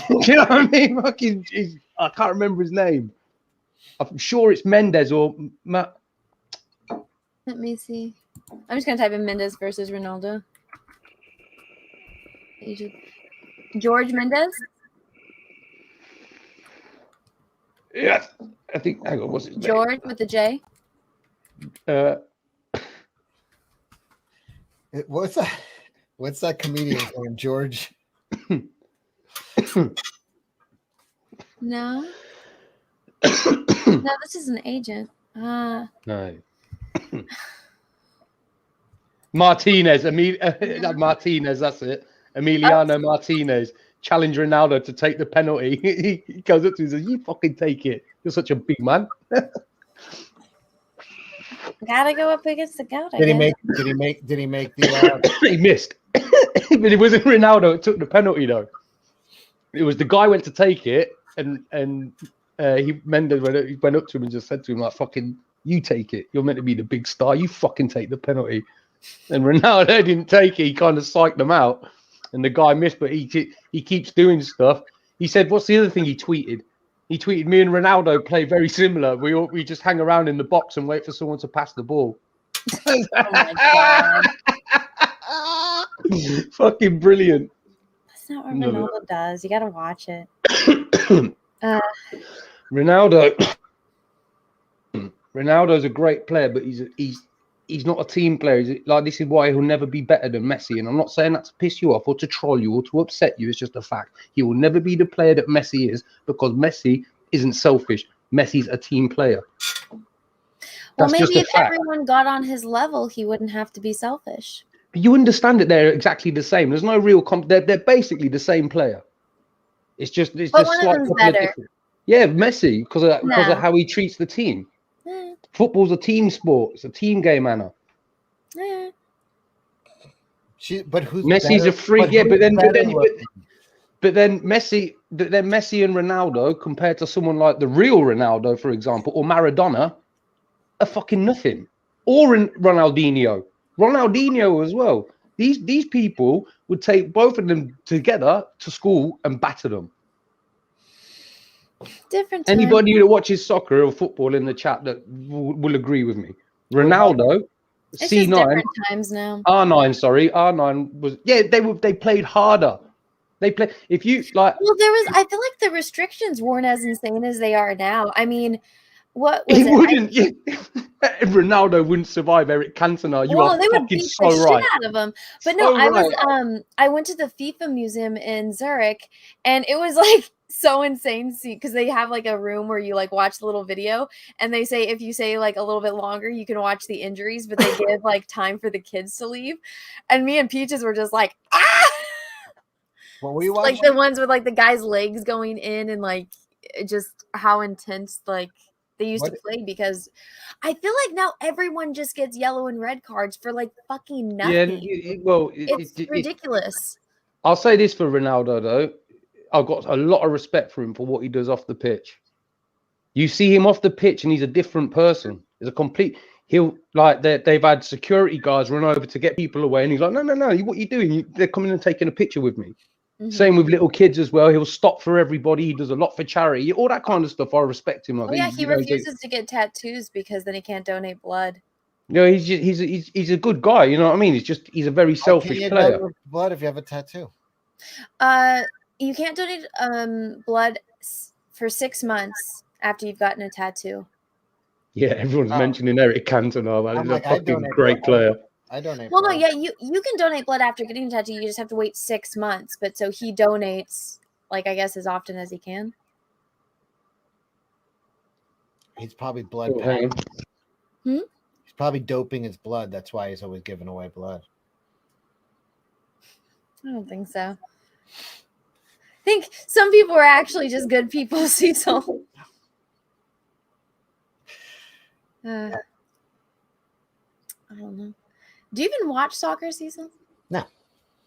You know what I mean? I can't remember his name. I'm sure it's Mendes or Matt. Let me see. I'm just gonna type in Mendes versus Ronaldo. George Mendes. Yeah, I think. Hang on, what's his name? George with the J. What's that comedian's name? George. No. No, this is an agent. No. Martinez. Martinez. That's it. Emiliano Martinez. challenge Ronaldo to take the penalty. He goes up to him and says, "You fucking take it. You're such a big man." Gotta go up against the goat. Did he make the? He missed, but it wasn't Ronaldo. It took the penalty though. It was the guy went to take it, and Mendes went up to him and just said to him like, "Fucking, you take it. You're meant to be the big star. You fucking take the penalty." And Ronaldo didn't take it. He kind of psyched them out, and the guy missed. But he keeps doing stuff. He said, "What's the other thing he tweeted?" He tweeted, "Me and Ronaldo play very similar. We just hang around in the box and wait for someone to pass the ball." Oh my God. Fucking brilliant. That's not what Ronaldo does. You gotta watch it. Ronaldo's a great player, but he's not a team player. This is why he'll never be better than Messi. And I'm not saying that to piss you off or to troll you or to upset you. It's just a fact. He will never be the player that Messi is because Messi isn't selfish. Messi's a team player. Well, maybe if everyone got on his level, he wouldn't have to be selfish. But you understand that they're exactly the same. There's no real they're basically the same player. It's just one of them's better. Yeah, Messi because of how he treats the team. Football's a team sport. It's a team game, Anna. But who's Messi's better, a freak? Yeah, but then Messi and Ronaldo compared to someone like the real Ronaldo, for example, or Maradona, are fucking nothing. Or Ronaldinho as well. These people would take both of them together to school and batter them. Different time. Anybody that watches soccer or football in the chat that will agree with me. Ronaldo, it's C9, just different times now. R9 was they played harder. They play if you like. Well, I feel like the restrictions weren't as insane as they are now. I mean, what was it? Wouldn't. Ronaldo wouldn't survive Eric Cantona. You are they would fucking beat so the right. shit out of him. But So no, I right. was I went to the FIFA museum in Zurich, and it was like so insane to see because they have like a room where you like watch the little video, and they say if you say like a little bit longer, you can watch the injuries, but they give like time for the kids to leave. And me and Peaches were just like, ah. What were you watching? Like the ones with like the guy's legs going in and like just how intense like they used to play because I feel like now everyone just gets yellow and red cards for like fucking nothing. Yeah, it's ridiculous. I'll say this for Ronaldo though. I've got a lot of respect for him for what he does off the pitch. You see him off the pitch and he's a different person. He's a complete they've had security guards run over to get people away and he's like, no, what are you doing? They're coming and taking a picture with me. Mm-hmm. Same with little kids as well. He'll stop for everybody. He does a lot for charity. All that kind of stuff. I respect him. He refuses to get tattoos because then he can't donate blood. No, he's a good guy. You know what I mean? He's a very selfish player. Blood if you have a tattoo. You can't donate blood for 6 months after you've gotten a tattoo. Yeah, everyone's mentioning Eric Cantona. Man. He's a fucking great player. I donate. Well, blood. No, yeah, you can donate blood after getting a tattoo. You just have to wait 6 months. But so he donates, like I guess, as often as he can. He's probably blood. He's probably doping his blood. That's why he's always giving away blood. I don't think so. I think some people are actually just good people, Cecil. I don't know. Do you even watch soccer, Cecil? No.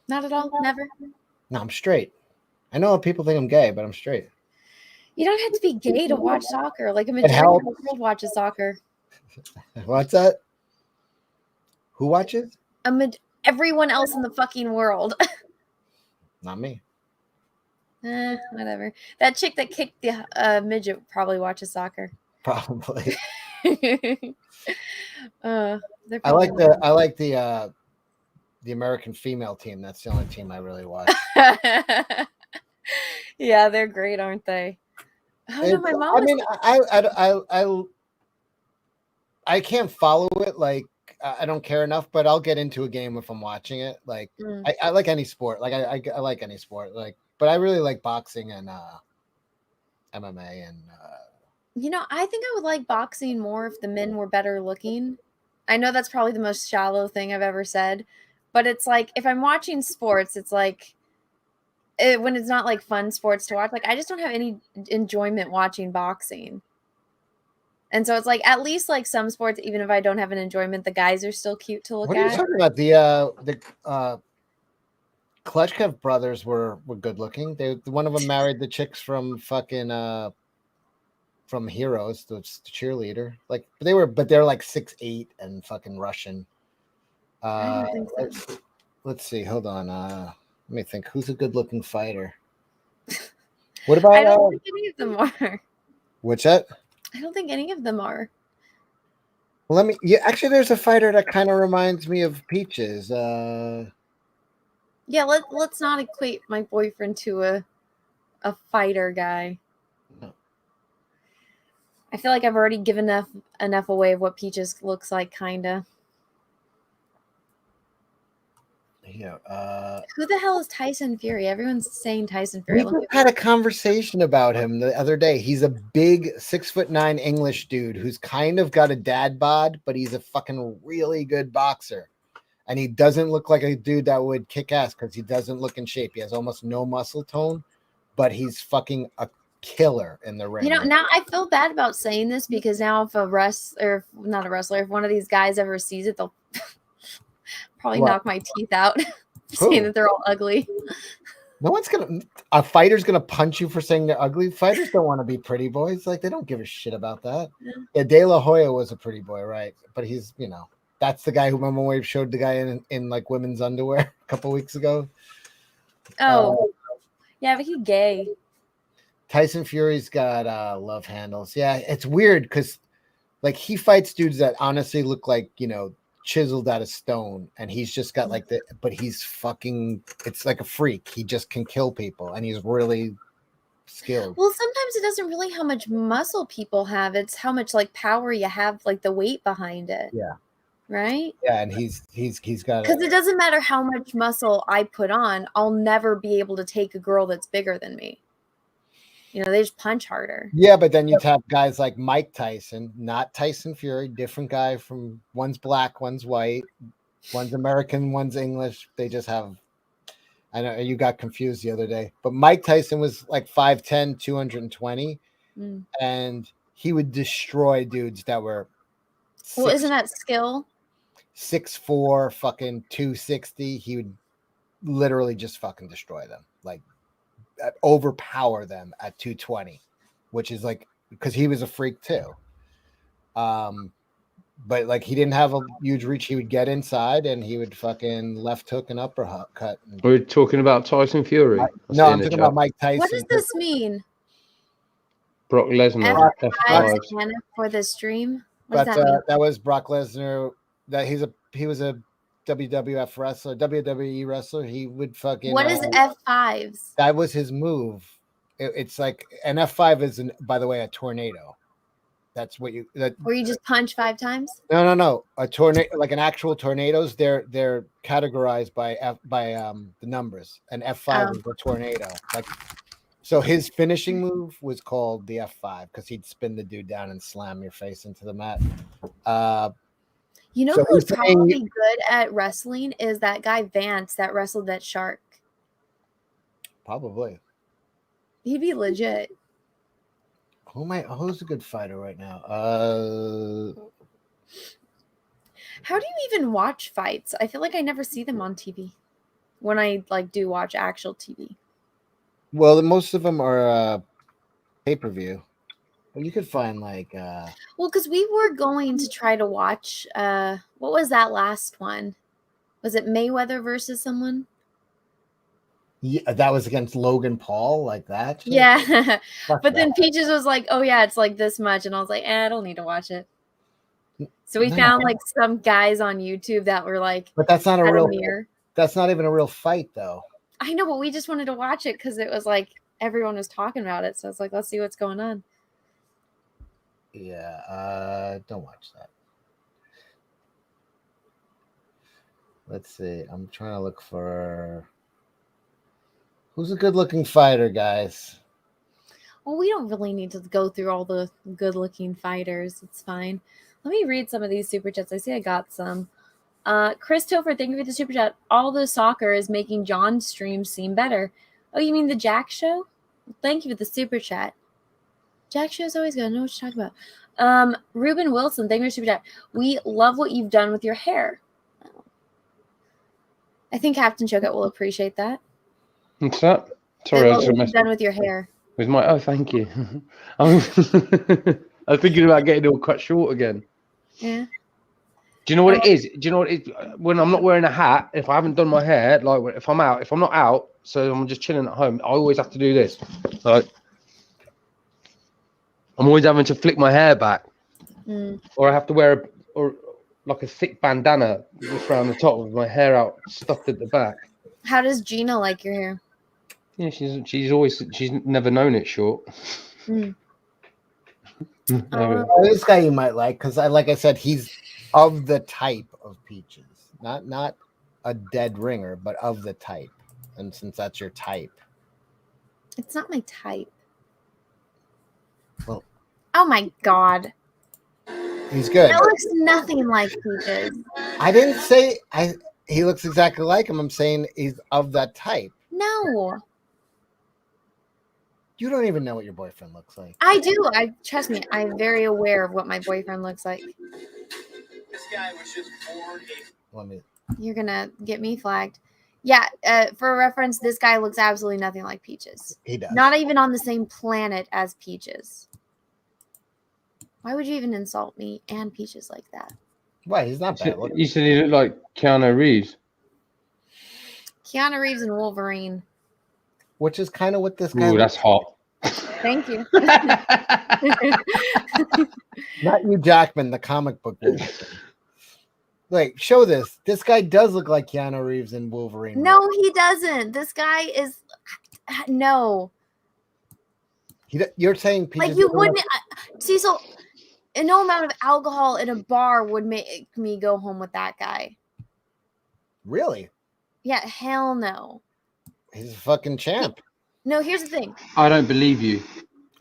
Not at all? Never? No, I'm straight. I know people think I'm gay, but I'm straight. You don't have to be gay to watch soccer. Like a majority of the world watches soccer. What's that? Who watches? Everyone else in the fucking world. Not me. Whatever. That chick that kicked the midget probably watches soccer. Probably. I like the American female team. That's the only team I really watch. Yeah, they're great, aren't they? Oh, no, my mom. I mean, I can't follow it. Like, I don't care enough, but I'll get into a game if I'm watching it. Like, I like any sport. Like, I like any sport. Like, but I really like boxing and MMA and. I think I would like boxing more if the men were better looking. I know that's probably the most shallow thing I've ever said, but it's like if I'm watching sports, it's like when it's not like fun sports to watch. Like I just don't have any enjoyment watching boxing. And so it's like at least like some sports, even if I don't have an enjoyment, the guys are still cute to look What are you at. talking about? The Klitschko brothers were good looking. One of them married the chicks from fucking from Heroes, the cheerleader. Like they're like 6'8" and fucking Russian. I don't think so. Let's see. Hold on. Let me think. Who's a good looking fighter? What about? I don't think any of them are. What's that? I don't think any of them are. Let me. Yeah, actually, there's a fighter that kind of reminds me of Peaches. Yeah, let's not equate my boyfriend to a fighter guy. No. I feel like I've already given enough away of what Peaches looks like, kinda. Yeah. Who the hell is Tyson Fury? Everyone's saying Tyson Fury. We just had a conversation about him the other day. He's a big 6'9" English dude who's kind of got a dad bod, but he's a fucking really good boxer. And he doesn't look like a dude that would kick ass because he doesn't look in shape. He has almost no muscle tone, but he's fucking a killer in the ring. You know, now I feel bad about saying this because now if if one of these guys ever sees it, they'll probably knock my teeth out saying that they're all ugly. No one's a fighter's gonna punch you for saying they're ugly. Fighters don't want to be pretty boys. Like they don't give a shit about that. Yeah, De La Hoya was a pretty boy, right? But he's, that's the guy who remember when we showed the guy in like women's underwear a couple weeks ago. Oh, yeah, but he's gay. Tyson Fury's got love handles. Yeah, it's weird because like he fights dudes that honestly look like, chiseled out of stone, and he's just got like but he's fucking, it's like a freak. He just can kill people, and he's really skilled. Well, sometimes it doesn't really how much muscle people have, it's how much like power you have, like the weight behind it. Yeah. Right? Yeah, and he's got, because it doesn't matter how much muscle I put on, I'll never be able to take a girl that's bigger than me. They just punch harder. Yeah, but then you have guys like Mike Tyson, not Tyson Fury, different guy from, one's black, one's white, one's American, one's English. They just have, I know you got confused the other day, but Mike Tyson was like 5'10", 220, and he would destroy dudes that were well, isn't that skill? 6'4", fucking 260. He would literally just fucking destroy them, like overpower them at 220, which is like, because he was a freak too. But like he didn't have a huge reach. He would get inside and he would fucking left hook and uppercut. We're talking about Tyson Fury. No, I'm talking about Mike Tyson. What does this mean? Brock Lesnar. F5 for the stream. What does that mean? That was Brock Lesnar. That he was a WWF wrestler, WWE wrestler. He would fucking. What is F5s? That was his move. It's like an F5 is, by the way, a tornado. That's what where you just punch 5 times? No. A tornado, like an actual tornadoes, they're categorized by the numbers. An F5 is a tornado. Like, so his finishing move was called the F5 because he'd spin the dude down and slam your face into the mat. Who's probably good at wrestling is that guy Vance that wrestled that shark. Probably. He'd be legit. Who's a good fighter right now? How do you even watch fights? I feel like I never see them on TV when I do watch actual TV. Well, most of them are pay-per-view. But you could find well, because we were going to try to watch what was that last one? Was it Mayweather versus someone? Yeah, that was against Logan Paul, like that. Shit. Yeah. But then Peaches was like, oh yeah, it's like this much. And I was like, I don't need to watch it. So we found some guys on YouTube that were like, but that's not that's not even a real fight though. I know, but we just wanted to watch it because it was like everyone was talking about it. So it's like, let's see what's going on. Yeah, don't watch that. Let's see. I'm trying to look for who's a good-looking fighter, guys. Well, we don't really need to go through all the good-looking fighters. It's fine. Let me read some of these super chats. I see I got some. Chris Topher, thank you for the super chat. All the soccer is making John's stream seem better. Oh, you mean the Jack Show? Thank you for the super chat. Jack Show's always gonna know what you're talking about. Ruben Wilson, thank you for super chat. We love what you've done with your hair. I think Captain Chocat will appreciate that. What's that? Sorry, I What just you've messed done with your hair. with my. Oh, thank you. I'm thinking about getting it all cut short again. Yeah. Do you know what it is? Do you know what it is? When I'm not wearing a hat, if I haven't done my hair, like if I'm not out, so I'm just chilling at home, I always have to do this. Like, I'm always having to flick my hair back, or I have to wear like a thick bandana just around the top with my hair out stuffed at the back. How does Gina like your hair? Yeah, she's never known it short. This guy you might like because like I said, he's of the type of Peaches, not a dead ringer, but of the type. And since that's your type, it's not my type. Well, oh my god, he's good. That looks nothing like Peaches. I didn't say he looks exactly like him. I'm saying he's of that type. No. You don't even know what your boyfriend looks like. I do. Trust me. I'm very aware of what my boyfriend looks like. This guy was just born. You're gonna get me flagged. Yeah. For reference, this guy looks absolutely nothing like Peaches. He does. Not even on the same planet as Peaches. Why would you even insult me and Peaches like that? Why? He's not bad. You said he looked like Keanu Reeves. Keanu Reeves and Wolverine. Which is kind of what this guy. Ooh, that's hot. Thank you. Not you, Jackman, the comic book Wolverine. Like, show this. This guy does look like Keanu Reeves and Wolverine. No, he doesn't. This guy is no. You're saying Peaches like you wouldn't see. So, no amount of alcohol in a bar would make me go home with that guy. Really? Yeah, hell no. He's a fucking champ. No, here's the thing. I don't believe you.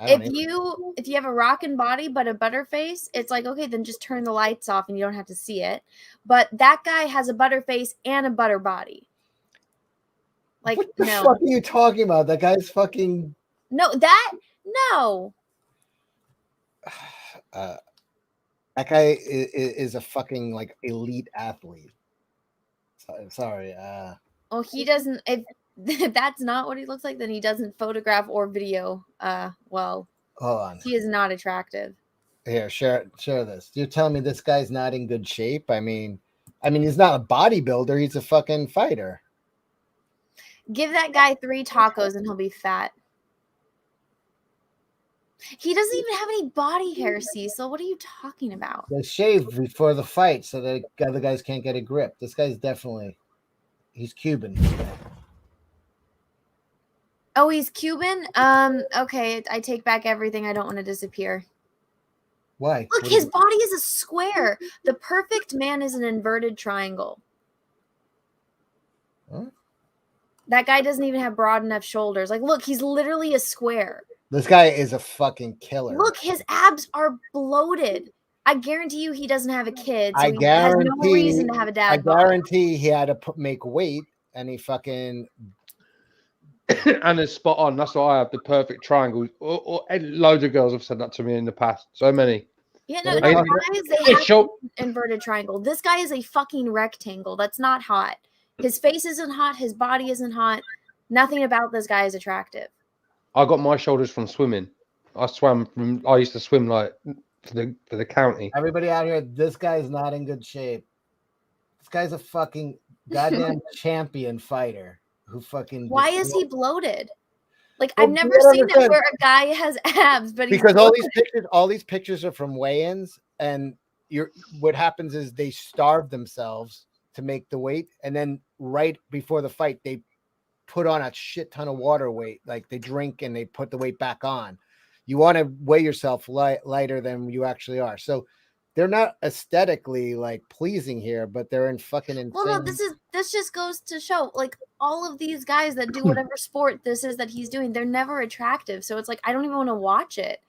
If you have a rockin' body but a butter face, it's like, okay, then just turn the lights off and you don't have to see it. But that guy has a butter face and a butter body. Like, what the fuck are you talking about? That guy's fucking. No. That guy is a fucking like elite athlete. Sorry. Well, he doesn't. If that's not what he looks like, then he doesn't photograph or video. Well, hold on. He is not attractive. Here, share this. You're telling me this guy's not in good shape? I mean, he's not a bodybuilder. He's a fucking fighter. Give that guy 3 tacos and he'll be fat. He doesn't even have any body hair, Cecil. What are you talking about? They shaved before the fight so that the other guys can't get a grip. This guy's definitely, he's Cuban. Oh, he's Cuban? Okay, I take back everything. I don't want to disappear. Why? Look, his body is a square. The perfect man is an inverted triangle. Huh? That guy doesn't even have broad enough shoulders. Like, look, he's literally a square. This guy is a fucking killer. Look, his abs are bloated. I guarantee you he doesn't have a kid, so he has no reason to have a dad. I guarantee he had to make weight, and he fucking... And it's spot on. That's why I have the perfect triangle. Loads of girls have said that to me in the past. So many. Yeah, no, guys, they have an inverted triangle. This guy is a fucking rectangle. That's not hot. His face isn't hot. His body isn't hot. Nothing about this guy is attractive. I got my shoulders from swimming. I used to swim like for the county. Everybody out here, this guy's not in good shape. This guy's a fucking goddamn champion fighter. Who fucking? Why is he bloated? Like, I've never seen it where a guy has abs, but he's because bloated. all these pictures are from weigh-ins, and what happens is they starve themselves to make the weight, and then right before the fight they put on a shit ton of water weight, like they drink and they put the weight back on. You want to weigh yourself lighter than you actually are, so they're not aesthetically like pleasing here, but they're in fucking insane. Well, no, this just goes to show, like, all of these guys that do whatever sport this is that he's doing, they're never attractive. So it's like, I don't even want to watch it.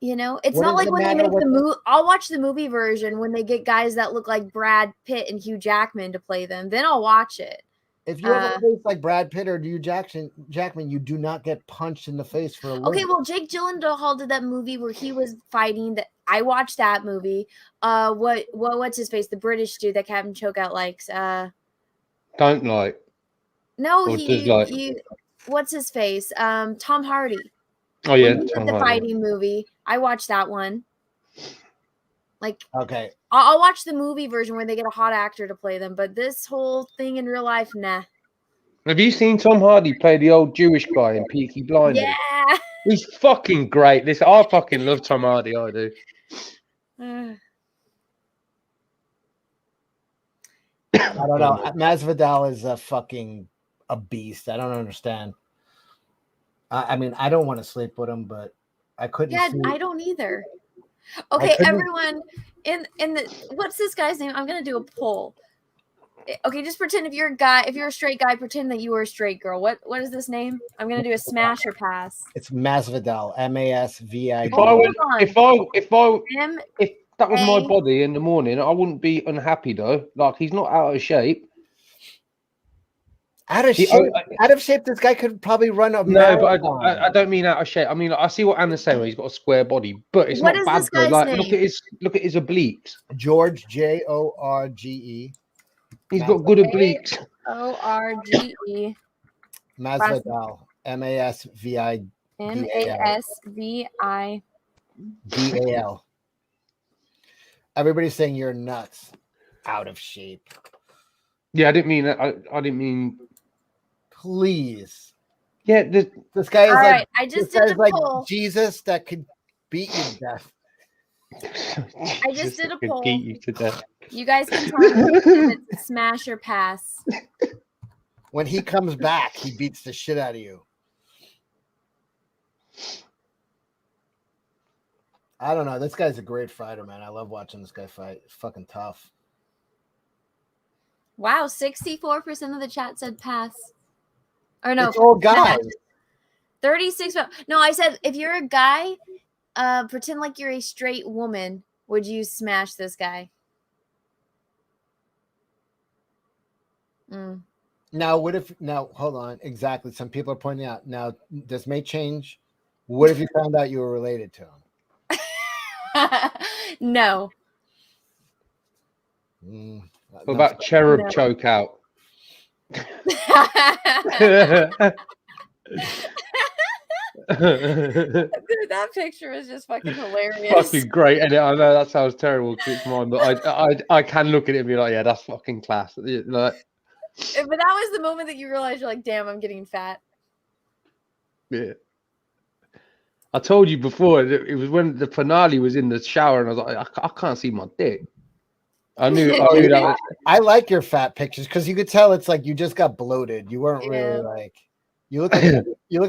You know, it's not like when they make the movie. I'll watch the movie version when they get guys that look like Brad Pitt and Hugh Jackman to play them. Then I'll watch it. If you have a face like Brad Pitt or Hugh Jackman, you do not get punched in the face for a living. Okay, well, Jake Gyllenhaal did that movie where he was fighting. That I watched that movie. What's his face? The British dude that Captain Chokeout likes. Don't like. No, Or he does like. what's his face? Tom Hardy. Oh yeah, When he did Tom the Hardy. fighting movie. I watched that one. Like, okay, I'll watch the movie version where they get a hot actor to play them, but this whole thing in real life, nah. Have you seen Tom Hardy play the old Jewish guy in Peaky Blinders? Yeah. He's fucking great. I fucking love Tom Hardy. I do. I don't know. Masvidal is a beast. I don't understand. I mean, I don't want to sleep with him, but I couldn't. Yeah, see. I don't either. Okay, everyone in the what's this guy's name? I'm gonna do a poll. Okay, just pretend if you're a straight guy, pretend that you were a straight girl. What is this name? I'm gonna do a smash or pass. It's Masvidal, MASVID. If that was my body in the morning, I wouldn't be unhappy though. Like, he's not out of shape. Out of shape. This guy could probably run a marathon. But I don't mean out of shape. I mean, I see what Anna's saying. Where he's got a square body, but it's What not is bad this though. guy's Like, name? look at his obliques. George Jorge. He's got good obliques. ORGE. Masvidal, MASVIDAL. MASVIDAL. Everybody's saying you're nuts. Out of shape. Yeah, I didn't mean that. I didn't mean. Please. Yeah, this guy is All like. right, I just this did a guy's poll. like Jesus that could beat you to death. I just did a poll. Beat you to death. You guys can tell me if it's smash or pass. When he comes back, he beats the shit out of you. I don't know. This guy's a great fighter, man. I love watching this guy fight. He's fucking tough. Wow, 64% of the chat said pass. Or no, It's all guys. 36. No, I said if you're a guy, pretend like you're a straight woman. Would you smash this guy? Now, hold on. Exactly. Some people are pointing out. Now, this may change. What if you found out you were related to him? No. What about cherub choke out? Dude, that picture is just fucking hilarious. Fucking great, and I know that sounds terrible to it's mine, but I can look at it and be like, yeah, that's fucking class. Like, But that was the moment that you realized you're like, damn, I'm getting fat. yeah. I told you before it was when the finale was in the shower, and I was like, I can't see my dick. I knew that was. I like your fat pictures because you could tell it's like you just got bloated. You weren't really like you look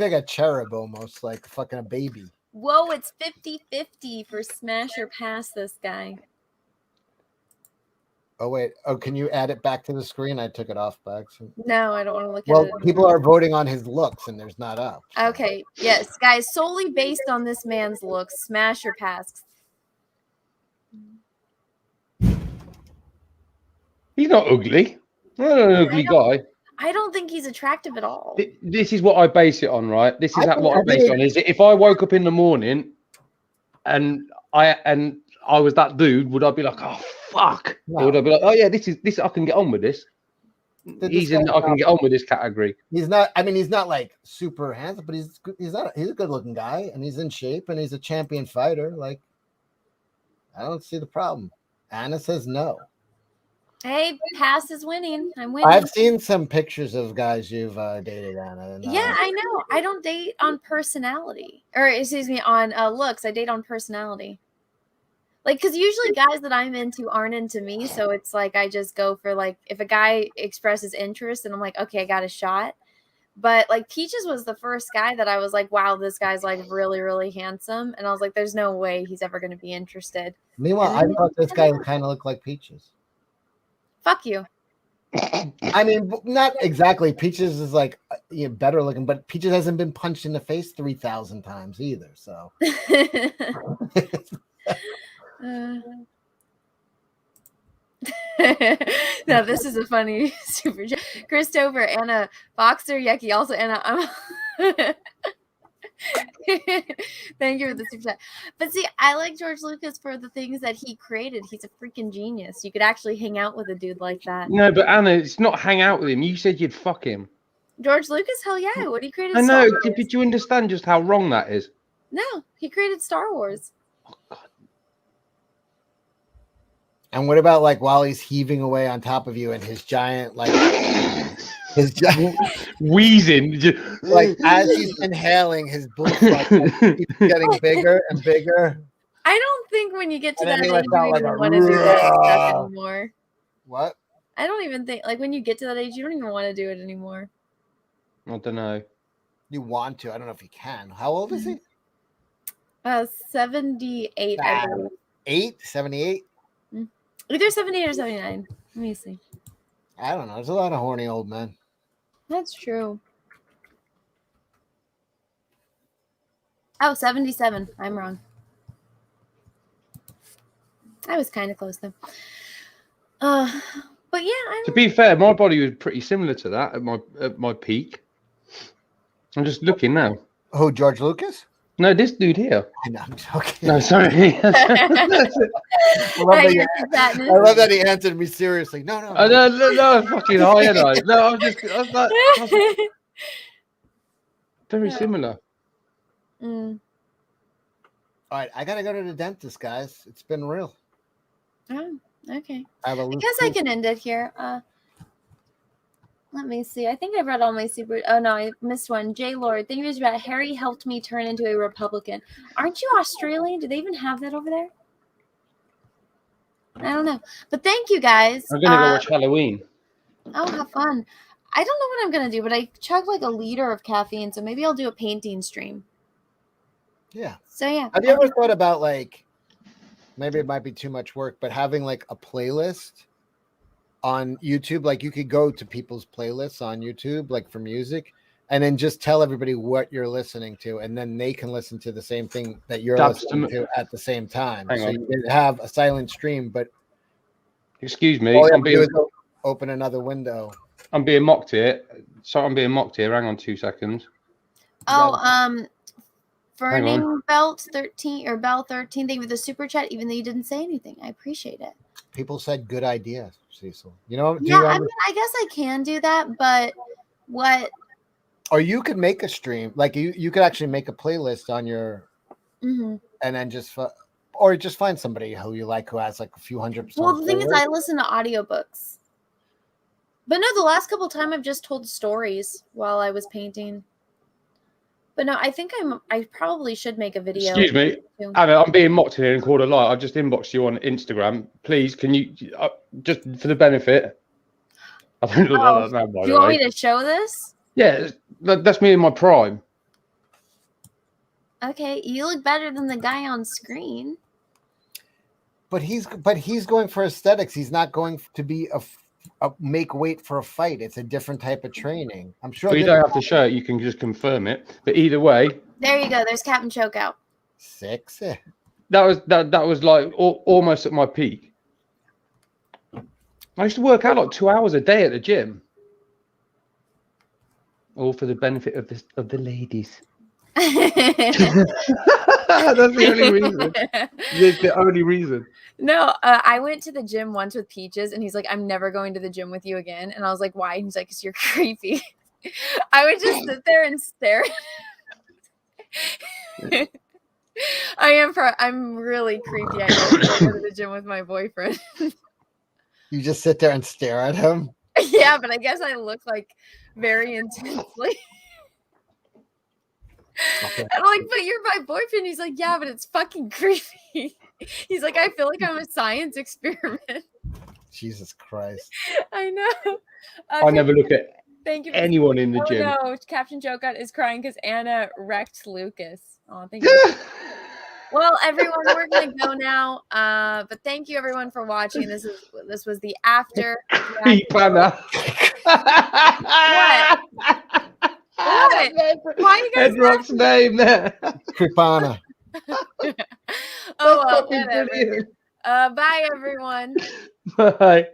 like a cherub almost, like fucking a baby. Whoa, it's 50-50 for smash or pass this guy. Oh wait. Oh, can you add it back to the screen? I took it off by accident. No, I don't want to look Well, at it. people are voting on his looks, and there's not up. Okay, yes, guys, solely based on this man's looks, smash or pass. He's not ugly. Not an ugly guy. I don't think he's attractive at all. This is what I base it on, right? This is what I base it on. Is if I woke up in the morning and I was that dude, would I be like, oh fuck? No. Or would I be like, oh yeah, this I can get on with this. I can get on with this category. He's not. I mean, he's not like super handsome, but he's a good looking guy, and he's in shape, and he's a champion fighter. Like, I don't see the problem. Anna says no. Hey, pass is winning. I'm winning. I've seen some pictures of guys you've dated, Anna. And, Yeah, I know. I don't date on personality, or excuse me, on looks. I date on personality. Like, because usually guys that I'm into aren't into me, so it's like I just go for like if a guy expresses interest, and I'm like, okay, I got a shot. But like Peaches was the first guy that I was like, wow, this guy's like really, really handsome, and I was like, there's no way he's ever going to be interested. Meanwhile, I thought this guy kind of looked like Peaches. Fuck you. I mean, not exactly. Peaches is like better looking, but Peaches hasn't been punched in the face 3,000 times either. So, Now this is a funny super chat. Christopher, Anna, Boxer, Yucky, also Anna. Thank you for the super chat. But see, I like George Lucas for the things that he created. He's a freaking genius. You could actually hang out with a dude like that. No, but Anna, it's not hang out with him. You said you'd fuck him. George Lucas, hell yeah! What he created? I know. Star Wars. Did you understand just how wrong that is? No, he created Star Wars. And what about like while he's heaving away on top of you and his giant like his giant wheezing, like as he's inhaling, his butt keeps getting bigger and bigger. I don't think when you get to And that then age, he lets you out like even a want to do that roar. stuff anymore. What? I don't even think like when you get to that age, you don't even want to do it anymore. I don't know. You want to? I don't know if you can. How old is he? 78, I believe. 78? Either 78 or 79. Let me see. I don't know. There's a lot of horny old men. That's true. Oh, 77. I'm wrong. I was kind of close though. But yeah, To be fair, my body was pretty similar to that at my peak. I'm just looking now. Oh, George Lucas? No, this dude here. No, I'm joking. No, sorry. I love that he answered me seriously. No, no, fucking high, ain't I? No, I was like, very similar. Mm. All right, I gotta go to the dentist, guys. It's been real. Oh, okay. I guess I can end it here. Let me see. I think I've read all my super. Oh no, I missed one. J Lord, thank you about Harry helped me turn into a Republican. Aren't you Australian? Do they even have that over there? I don't know. But thank you guys. I'm gonna go watch Halloween. Oh, have fun. I don't know what I'm gonna do, but I chugged like a liter of caffeine, so maybe I'll do a painting stream. Yeah. So yeah. Have you ever thought about like maybe it might be too much work, but having like a playlist on YouTube? Like you could go to people's playlists on YouTube, like for music, and then just tell everybody what you're listening to, and then they can listen to the same thing that you're listening to at the same time. Hang so on. you can have a silent stream, but Excuse me. all you I'm have to do being, is open another window. I'm being mocked here. Sorry, I'm being mocked here. Hang on 2 seconds. Oh, Burning Belt 13 or Bell 13, thank you for the super chat, even though you didn't say anything. I appreciate it. People said good idea, Cecil. You know, Yeah, I mean, I guess I can do that, but what? Or you could make a stream, like you could actually make a playlist on your, Mm-hmm. and then or just find somebody who you like who has like a few hundred. Well, the thing is, I listen to audiobooks. But no, the last couple of times I've just told stories while I was painting. But no, I think I probably should make a video. Excuse me, too. Anna, I'm being mocked here and called a lie. I've just inboxed you on Instagram. Please, can you just for the benefit? I don't look like that now, by Do the you want way. me to show this? Yeah, that's me in my prime. Okay, you look better than the guy on screen. But he's going for aesthetics. He's not going to be a make weight for a fight. It's a different type of training. I'm sure. Well, you don't have to show it. You can just confirm it. But either way, There you go. There's Captain Chokeout. Sexy. that was like almost at my peak. I used to work out like 2 hours a day at the gym, all for the benefit of the ladies. That's the only reason. It's the only reason. No, I went to the gym once with Peaches, and he's like, "I'm never going to the gym with you again." And I was like, "Why?" And he's like, "'Cause you're creepy." I would just sit there and stare. I'm really creepy. I go to the gym with my boyfriend. You just sit there and stare at him. Yeah, but I guess I look like very intensely. Okay. And I'm like, but you're my boyfriend. He's like, yeah, but it's fucking creepy. He's like, I feel like I'm a science experiment. Jesus Christ. I know. I never look at thank you anyone in the gym. No, Captain Jokat is crying because Anna wrecked Lucas. Oh, thank you. Well, everyone, we're gonna go now. But thank you everyone for watching. This was the after. Anna. What? What? Why are you guys Edrock's name there. Kripana. Oh, well, whatever. Bye, everyone. Bye.